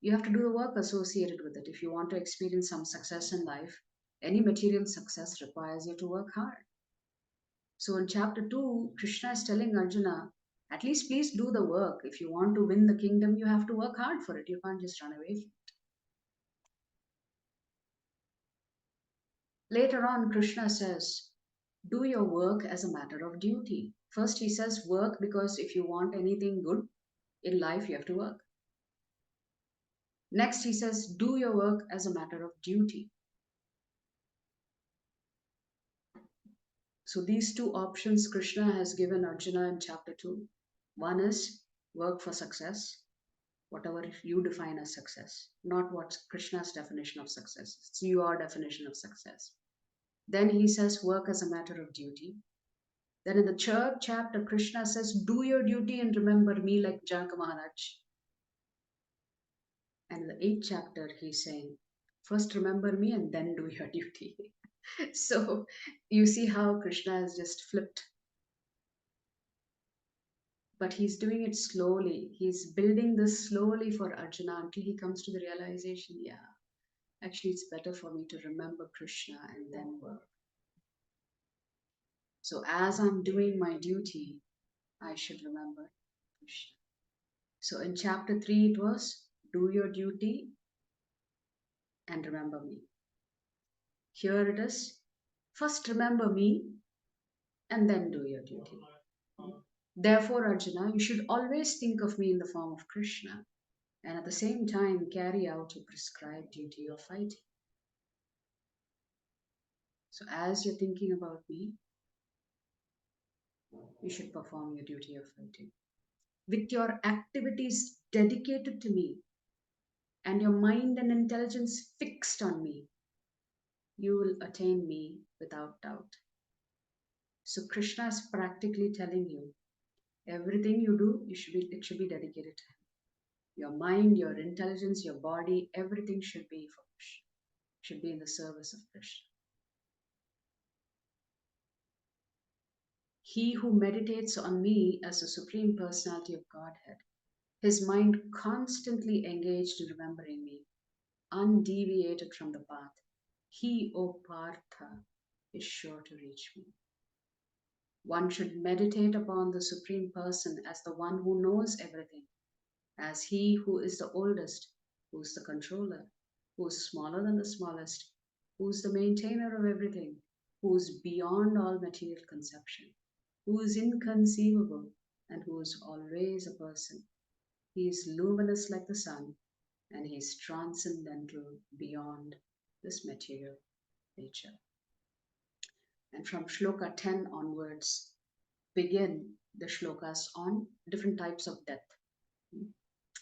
you have to do the work associated with it. If you want to experience some success in life, any material success requires you to work hard. So in chapter 2, Krishna is telling Arjuna, at least please do the work. If you want to win the kingdom, you have to work hard for it. You can't just run away from it. Later on, Krishna says, do your work as a matter of duty. First, he says, work because if you want anything good in life, you have to work. Next, he says, do your work as a matter of duty. So these two options Krishna has given Arjuna in chapter 2. One is work for success, whatever you define as success, not what's Krishna's definition of success. It's your definition of success. Then he says work as a matter of duty. Then in the third chapter, Krishna says, do your duty and remember me like Janaka Maharaj. And in the 8th chapter, he's saying, first remember me and then do your duty. So you see how Krishna has just flipped. But he's doing it slowly. He's building this slowly for Arjuna until he comes to the realization, yeah, actually it's better for me to remember Krishna and then work. So as I'm doing my duty, I should remember Krishna. So in chapter 3, it was do your duty and remember me. Here it is, first remember me and then do your duty. Therefore, Arjuna, you should always think of me in the form of Krishna and at the same time carry out your prescribed duty of fighting. So as you're thinking about me, you should perform your duty of fighting. With your activities dedicated to me and your mind and intelligence fixed on me, you will attain me without doubt. So Krishna is practically telling you, everything you do, it should be dedicated to him. Your mind, your intelligence, your body, everything should be for Krishna, should be in the service of Krishna. He who meditates on me as the Supreme Personality of Godhead, his mind constantly engaged in remembering me, undeviated from the path, he, O Partha, is sure to reach me. One should meditate upon the Supreme Person as the one who knows everything, as he who is the oldest, who is the controller, who is smaller than the smallest, who is the maintainer of everything, who is beyond all material conception, who is inconceivable, and who is always a person. He is luminous like the sun, and he is transcendental beyond this material nature. And from Shloka 10 onwards, begin the shlokas on different types of death.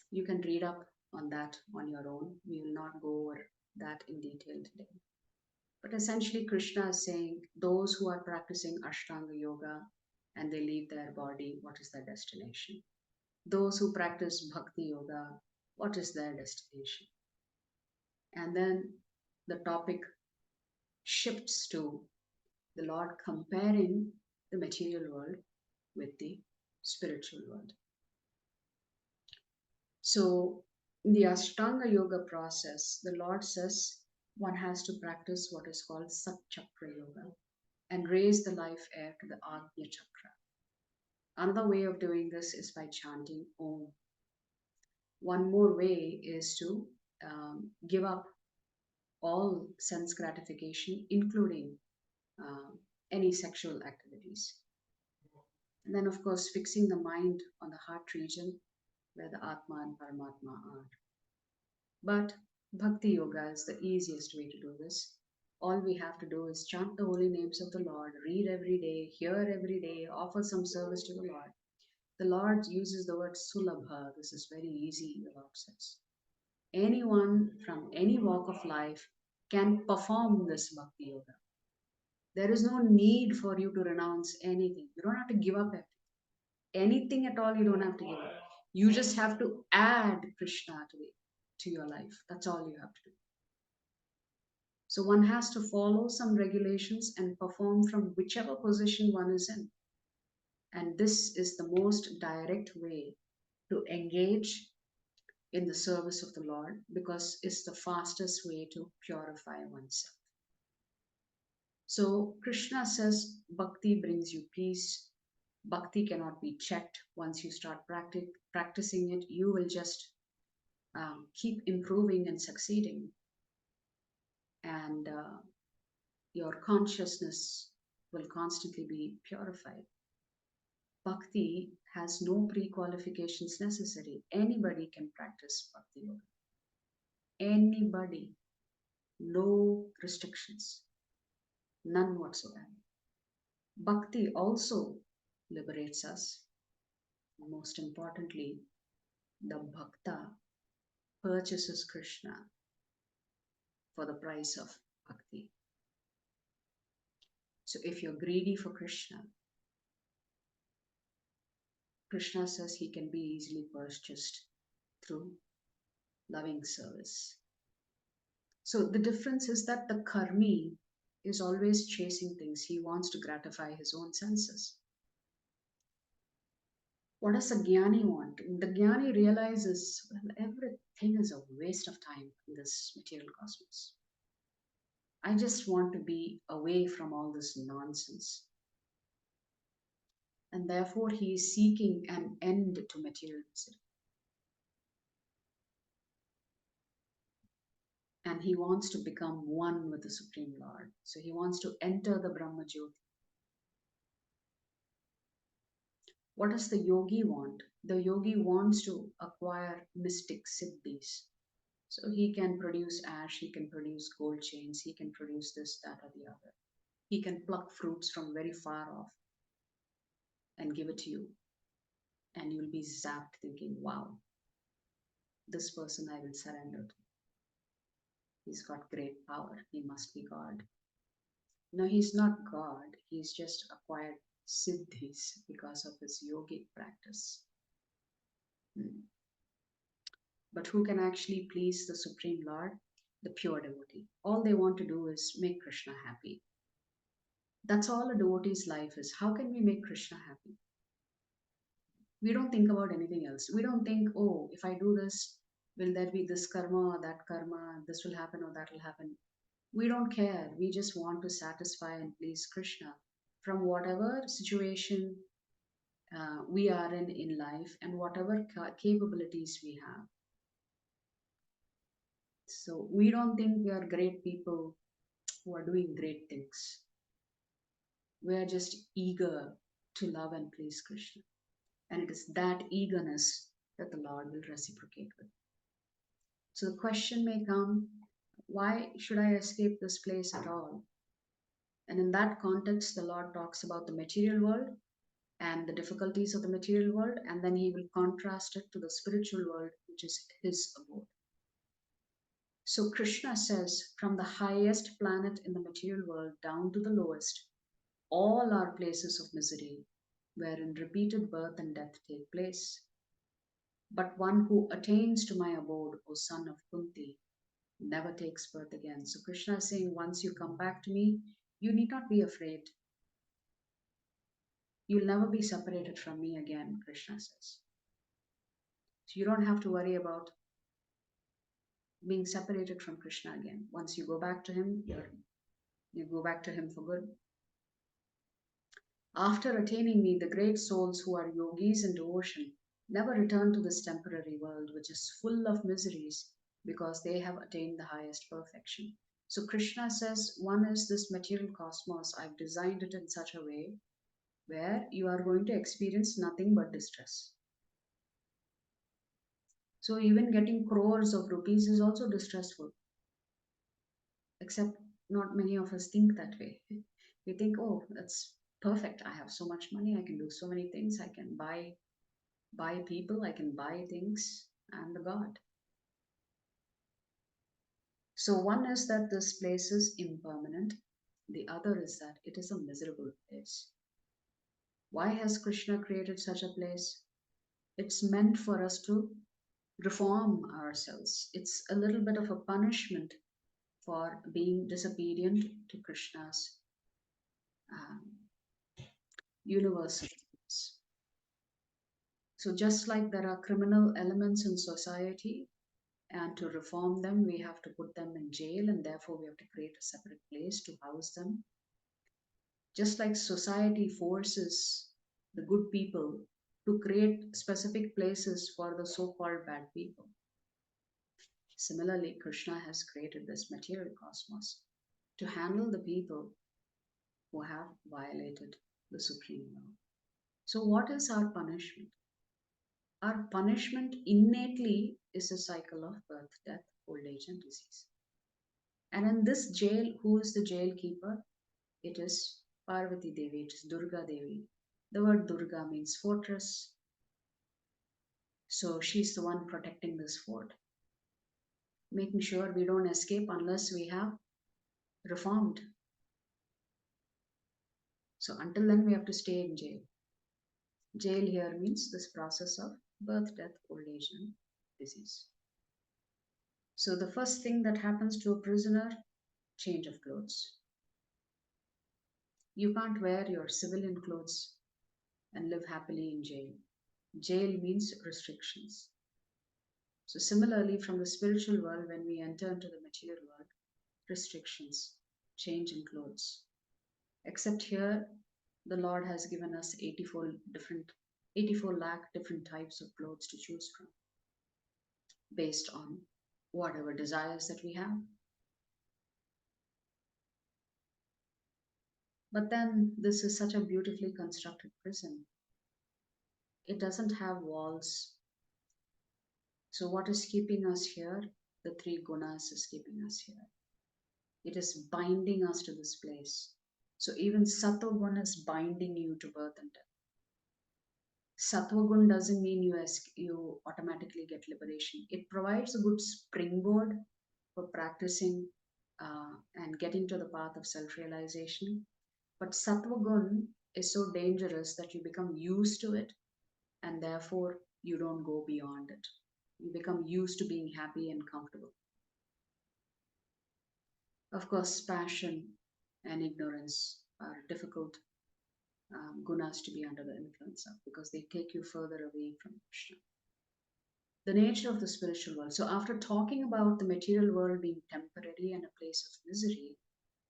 You can read up on that on your own. We will not go over that in detail today. But essentially, Krishna is saying those who are practicing Ashtanga Yoga and they leave their body, what is their destination? Those who practice Bhakti Yoga, what is their destination? And then the topic shifts to the Lord comparing the material world with the spiritual world. So, in the Ashtanga Yoga process, the Lord says one has to practice what is called Satchakra Yoga. and raise the life air to the Agnya Chakra. Another way of doing this is by chanting Om. One more way is to give up all sense gratification, including uh, any sexual activities. And then, of course, fixing the mind on the heart region where the Atma and Paramatma are. But Bhakti Yoga is the easiest way to do this. All we have to do is chant the holy names of the Lord, read every day, hear every day, offer some service to the Lord. The Lord uses the word Sulabha. This is very easy, the Lord says. Anyone from any walk of life can perform this Bhakti Yoga. There is no need for you to renounce anything. You don't have to give up anything at all. You don't have to give up. You just have to add Krishna to your life. That's all you have to do. So one has to follow some regulations and perform from whichever position one is in. And this is the most direct way to engage in the service of the Lord because it's the fastest way to purify oneself. So Krishna says bhakti brings you peace. Bhakti cannot be checked. Once you start practicing it, you will just keep improving and succeeding. And your consciousness will constantly be purified. Bhakti has no pre-qualifications necessary. Anybody can practice Bhakti Yoga. Anybody. No restrictions. None whatsoever. Bhakti also liberates us. Most importantly, the Bhakta purchases Krishna for the price of Bhakti. So if you're greedy for Krishna, Krishna says he can be easily purchased through loving service. So the difference is that the karmi is always chasing things. He wants to gratify his own senses. What does a jnani want? The jnani realizes, well, everything is a waste of time in this material cosmos. I just want to be away from all this nonsense. And therefore, he is seeking an end to materialism. And he wants to become one with the Supreme Lord. So he wants to enter the Brahma Jyoti. What does the yogi want? The yogi wants to acquire mystic siddhis. So he can produce ash, he can produce gold chains, he can produce this, that, or the other. He can pluck fruits from very far off and give it to you. And you'll be zapped thinking, wow, this person I will surrender to. He's got great power. He must be God. No, he's not God. He's just acquired siddhis because of his yogic practice. But who can actually please the Supreme Lord? The pure devotee. All they want to do is make Krishna happy. That's all a devotee's life is. How can we make Krishna happy? We don't think about anything else. We don't think, oh, if I do this, will there be this karma or that karma? This will happen or that will happen. We don't care. We just want to satisfy and please Krishna from whatever situation we are in life and whatever capabilities we have. So we don't think we are great people who are doing great things. We are just eager to love and please Krishna. And it is that eagerness that the Lord will reciprocate with. So the question may come, why should I escape this place at all? And in that context, the Lord talks about the material world and the difficulties of the material world, and then he will contrast it to the spiritual world, which is his abode. So Krishna says, from the highest planet in the material world down to the lowest, all are places of misery, wherein repeated birth and death take place. But one who attains to my abode, O son of Kunti, never takes birth again. So Krishna is saying, once you come back to me, you need not be afraid. You'll never be separated from me again, Krishna says. So you don't have to worry about being separated from Krishna again. Once you go back to him, you go back to him for good. After attaining me, the great souls who are yogis in devotion never return to this temporary world, which is full of miseries because they have attained the highest perfection. So Krishna says, one is this material cosmos. I've designed it in such a way where you are going to experience nothing but distress. So even getting crores of rupees is also distressful, except not many of us think that way. We think, oh, that's perfect. I have so much money. I can do so many things. I can buy people. I can buy things. I'm the god. So one is that this place is impermanent. The other is that it is a miserable place. Why has Krishna created such a place? It's meant for us to reform ourselves. It's a little bit of a punishment for being disobedient to Krishna's um, universal laws. So, just like there are criminal elements in society, and to reform them, we have to put them in jail, and therefore we have to create a separate place to house them. Just like society forces the good people to create specific places for the so called bad people. Similarly, Krishna has created this material cosmos to handle the people who have violated the supreme law. So, what is our punishment? Our punishment innately is a cycle of birth, death, old age, and disease. And in this jail, who is the jail keeper? It is Parvati Devi, it is Durga Devi. The word Durga means fortress. So she's the one protecting this fort, making sure we don't escape unless we have reformed. So until then, we have to stay in jail. Jail here means this process of birth, death, old age, and disease. So the first thing that happens to a prisoner, change of clothes. You can't wear your civilian clothes and live happily in jail. Jail means restrictions. So, similarly, from the spiritual world, when we enter into the material world, restrictions, change in clothes. Except here, the Lord has given us 84 lakh different types of clothes to choose from based on whatever desires that we have. But then, this is such a beautifully constructed prison. It doesn't have walls. So, what is keeping us here? The three gunas is keeping us here. It is binding us to this place. So even Sattva is binding you to birth and death. Sattva doesn't mean you automatically get liberation. It provides a good springboard for practicing and getting to the path of self-realization. But Sattva is so dangerous that you become used to it and therefore you don't go beyond it. You become used to being happy and comfortable. Of course, passion and ignorance are difficult gunas to be under the influence of because they take you further away from Krishna. The nature of the spiritual world. So, after talking about the material world being temporary and a place of misery,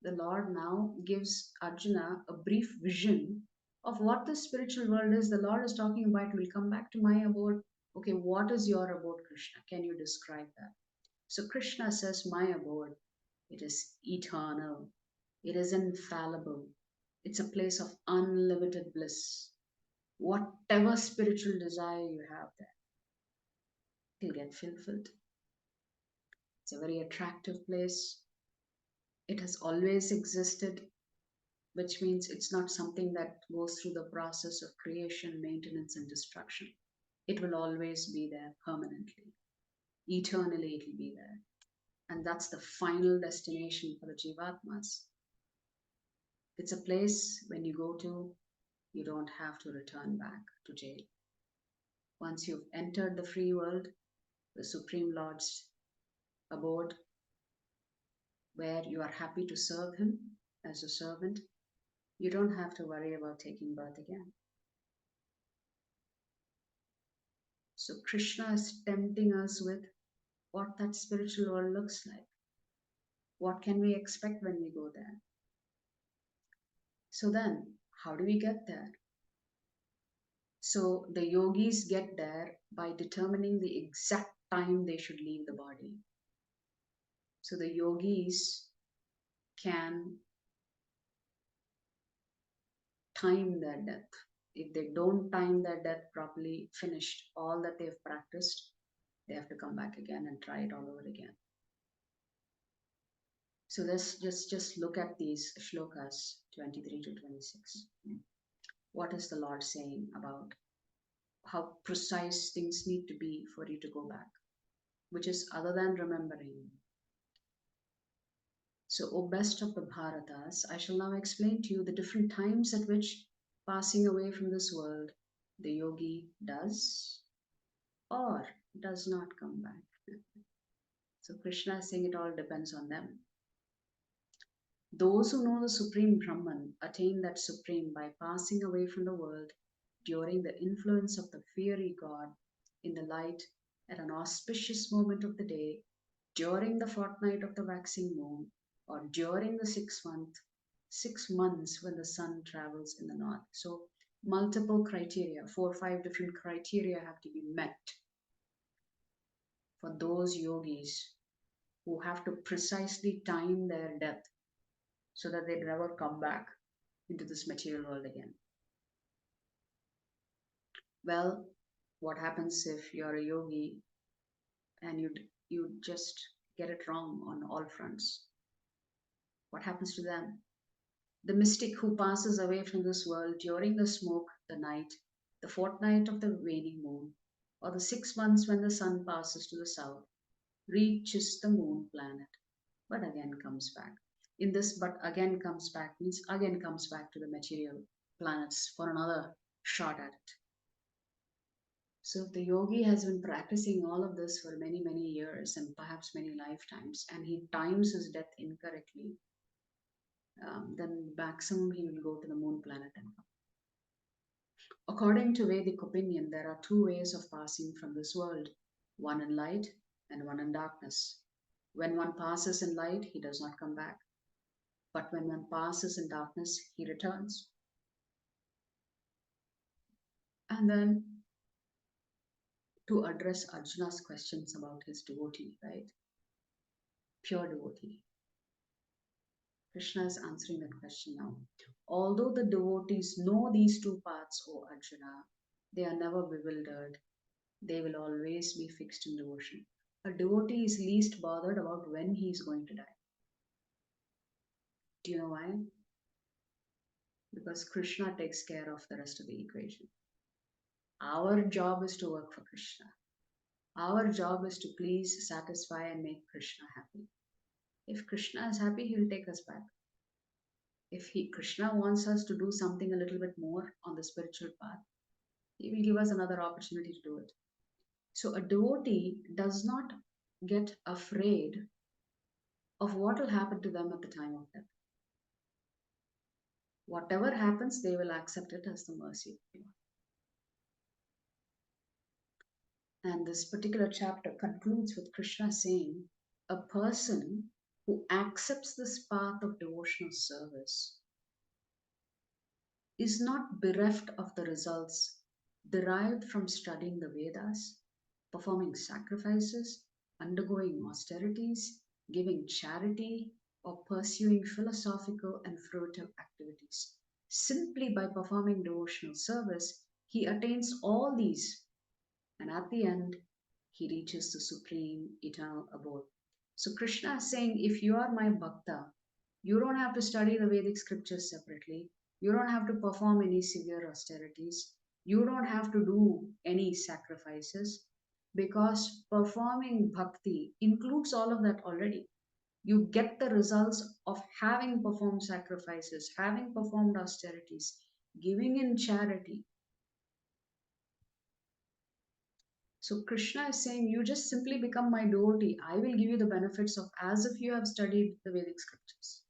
the Lord now gives Arjuna a brief vision of what the spiritual world is. The Lord is talking about, we'll come back to my abode. Okay, what is your abode, Krishna? Can you describe that? So, Krishna says, my abode, it is eternal, it is infallible, it's a place of unlimited bliss. Whatever spiritual desire you have there, it'll get fulfilled. It's a very attractive place. It has always existed, which means it's not something that goes through the process of creation, maintenance, and destruction. It will always be there permanently. Eternally, it will be there. And that's the final destination for the Jivatmas. It's a place when you go to, you don't have to return back to jail. Once you've entered the free world, the Supreme Lord's abode, where you are happy to serve Him as a servant, you don't have to worry about taking birth again. So, Krishna is tempting us with what that spiritual world looks like. What can we expect when we go there? So, then, How do we get there? So the yogis get there by determining the exact time they should leave the body. So the yogis can time their death. If they don't time their death properly, finished all that they've practiced, they have to come back again and try it all over again. So let's just look at these shlokas 23 to 26. What is the Lord saying about how precise things need to be for you to go back, which is other than remembering. So, O best of the Bharatas, I shall now explain to you the different times at which passing away from this world, the yogi does or does not come back. So, Krishna is saying it all depends on them. Those who know the Supreme Brahman attain that Supreme by passing away from the world during the influence of the fiery god in the light at an auspicious moment of the day, during the fortnight of the waxing moon, or during the 6 months when the sun travels in the north. So multiple criteria, 4 or 5 different criteria have to be met for those yogis who have to precisely time their death so that they never come back into this material world again. Well, what happens if you're a yogi and you just get it wrong on all fronts? What happens to them? The mystic who passes away from this world during the smoke, the night, the fortnight of the waning moon, or the 6 months when the sun passes to the south, reaches the moon planet, but again comes back. In this, but again comes back means again comes back to the material planets for another shot at it. So if the yogi has been practicing all of this for many, many years and perhaps many lifetimes, and he times his death incorrectly, then maximum he will go to the moon planet and come. According to Vedic opinion, there are two ways of passing from this world, one in light and one in darkness. When one passes in light, he does not come back. But when one passes in darkness, he returns. And then to address Arjuna's questions about his devotee, right? Pure devotee. Krishna is answering that question now. Although the devotees know these two paths, O Arjuna, they are never bewildered. They will always be fixed in devotion. A devotee is least bothered about when he is going to die. Do you know why? Because Krishna takes care of the rest of the equation. Our job is to work for Krishna. Our job is to please, satisfy, and make Krishna happy. If Krishna is happy, he will take us back. If Krishna wants us to do something a little bit more on the spiritual path, he will give us another opportunity to do it. So a devotee does not get afraid of what will happen to them at the time of death. Whatever happens, they will accept it as the mercy of God. And this particular chapter concludes with Krishna saying, a person who accepts this path of devotional service is not bereft of the results derived from studying the Vedas, performing sacrifices, undergoing austerities, giving charity, or pursuing philosophical and fruitive activities. Simply by performing devotional service, he attains all these, and at the end, he reaches the supreme eternal abode. So Krishna is saying, if you are my bhakta, you don't have to study the Vedic scriptures separately. You don't have to perform any severe austerities. You don't have to do any sacrifices because performing bhakti includes all of that already. You get the results of having performed sacrifices, having performed austerities, giving in charity. So Krishna is saying, you just simply become my devotee. I will give you the benefits of as if you have studied the Vedic scriptures.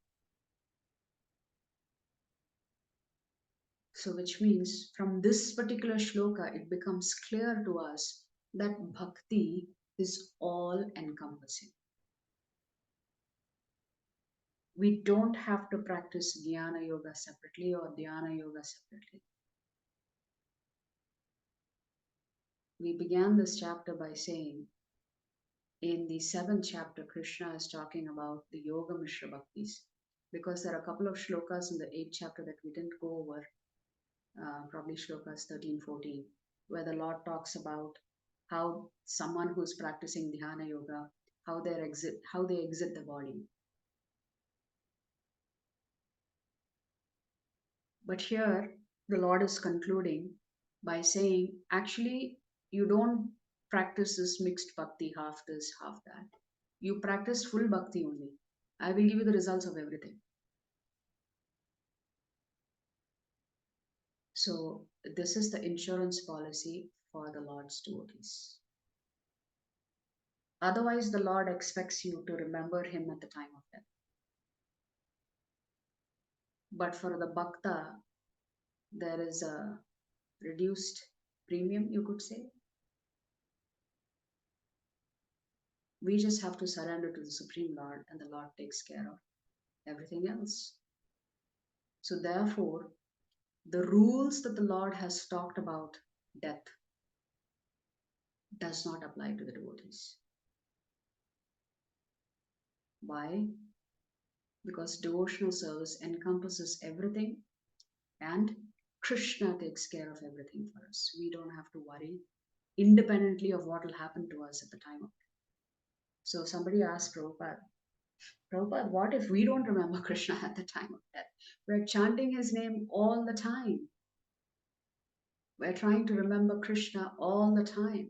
So which means from this particular shloka, it becomes clear to us that bhakti is all encompassing. We don't have to practice Jnana Yoga separately or Dhyana Yoga separately. We began this chapter by saying, in the 7th chapter, Krishna is talking about the Yoga Mishra Bhaktis, because there are a couple of shlokas in the 8th chapter that we didn't go over, probably shlokas 13, 14, where the Lord talks about how someone who's practicing Dhyana Yoga, how they exit the body. But here, the Lord is concluding by saying, actually, you don't practice this mixed bhakti, half this, half that. You practice full bhakti only. I will give you the results of everything. So, this is the insurance policy for the Lord's devotees. Otherwise, the Lord expects you to remember Him at the time of death. But for the bhakta, there is a reduced premium, you could say. We just have to surrender to the Supreme Lord, and the Lord takes care of everything else. So, therefore, the rules that the Lord has talked about death does not apply to the devotees. Why? Because devotional service encompasses everything, and Krishna takes care of everything for us. We don't have to worry independently of what will happen to us at the time of death. So somebody asked Prabhupada, what if we don't remember Krishna at the time of death? We're chanting his name all the time. We're trying to remember Krishna all the time.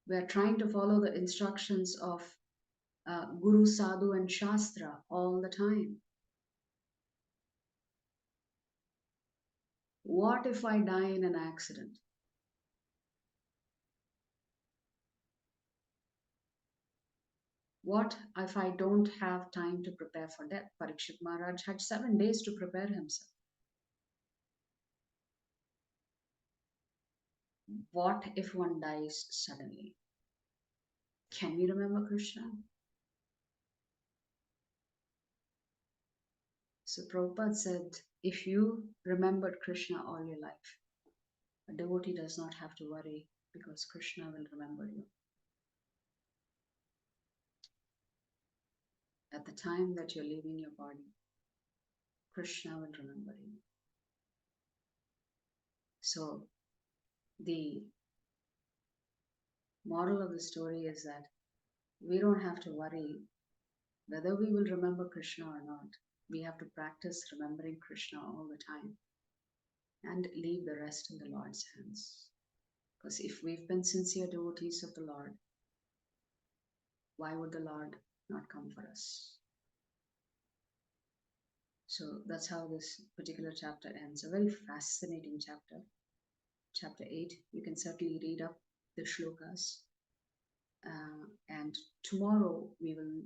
We're trying to follow the instructions of Guru, Sadhu, and Shastra all the time. What if I die in an accident? What if I don't have time to prepare for death? Parikshit Maharaj had 7 days to prepare himself. What if one dies suddenly? Can we remember Krishna? So Prabhupada said, if you remembered Krishna all your life, a devotee does not have to worry because Krishna will remember you. At the time that you're leaving your body, Krishna will remember you. So the moral of the story is that we don't have to worry whether we will remember Krishna or not. We have to practice remembering Krishna all the time and leave the rest in the Lord's hands. Because if we've been sincere devotees of the Lord, why would the Lord not come for us? So that's how this particular chapter ends. A very fascinating chapter. Chapter 8. You can certainly read up the shlokas. And tomorrow we will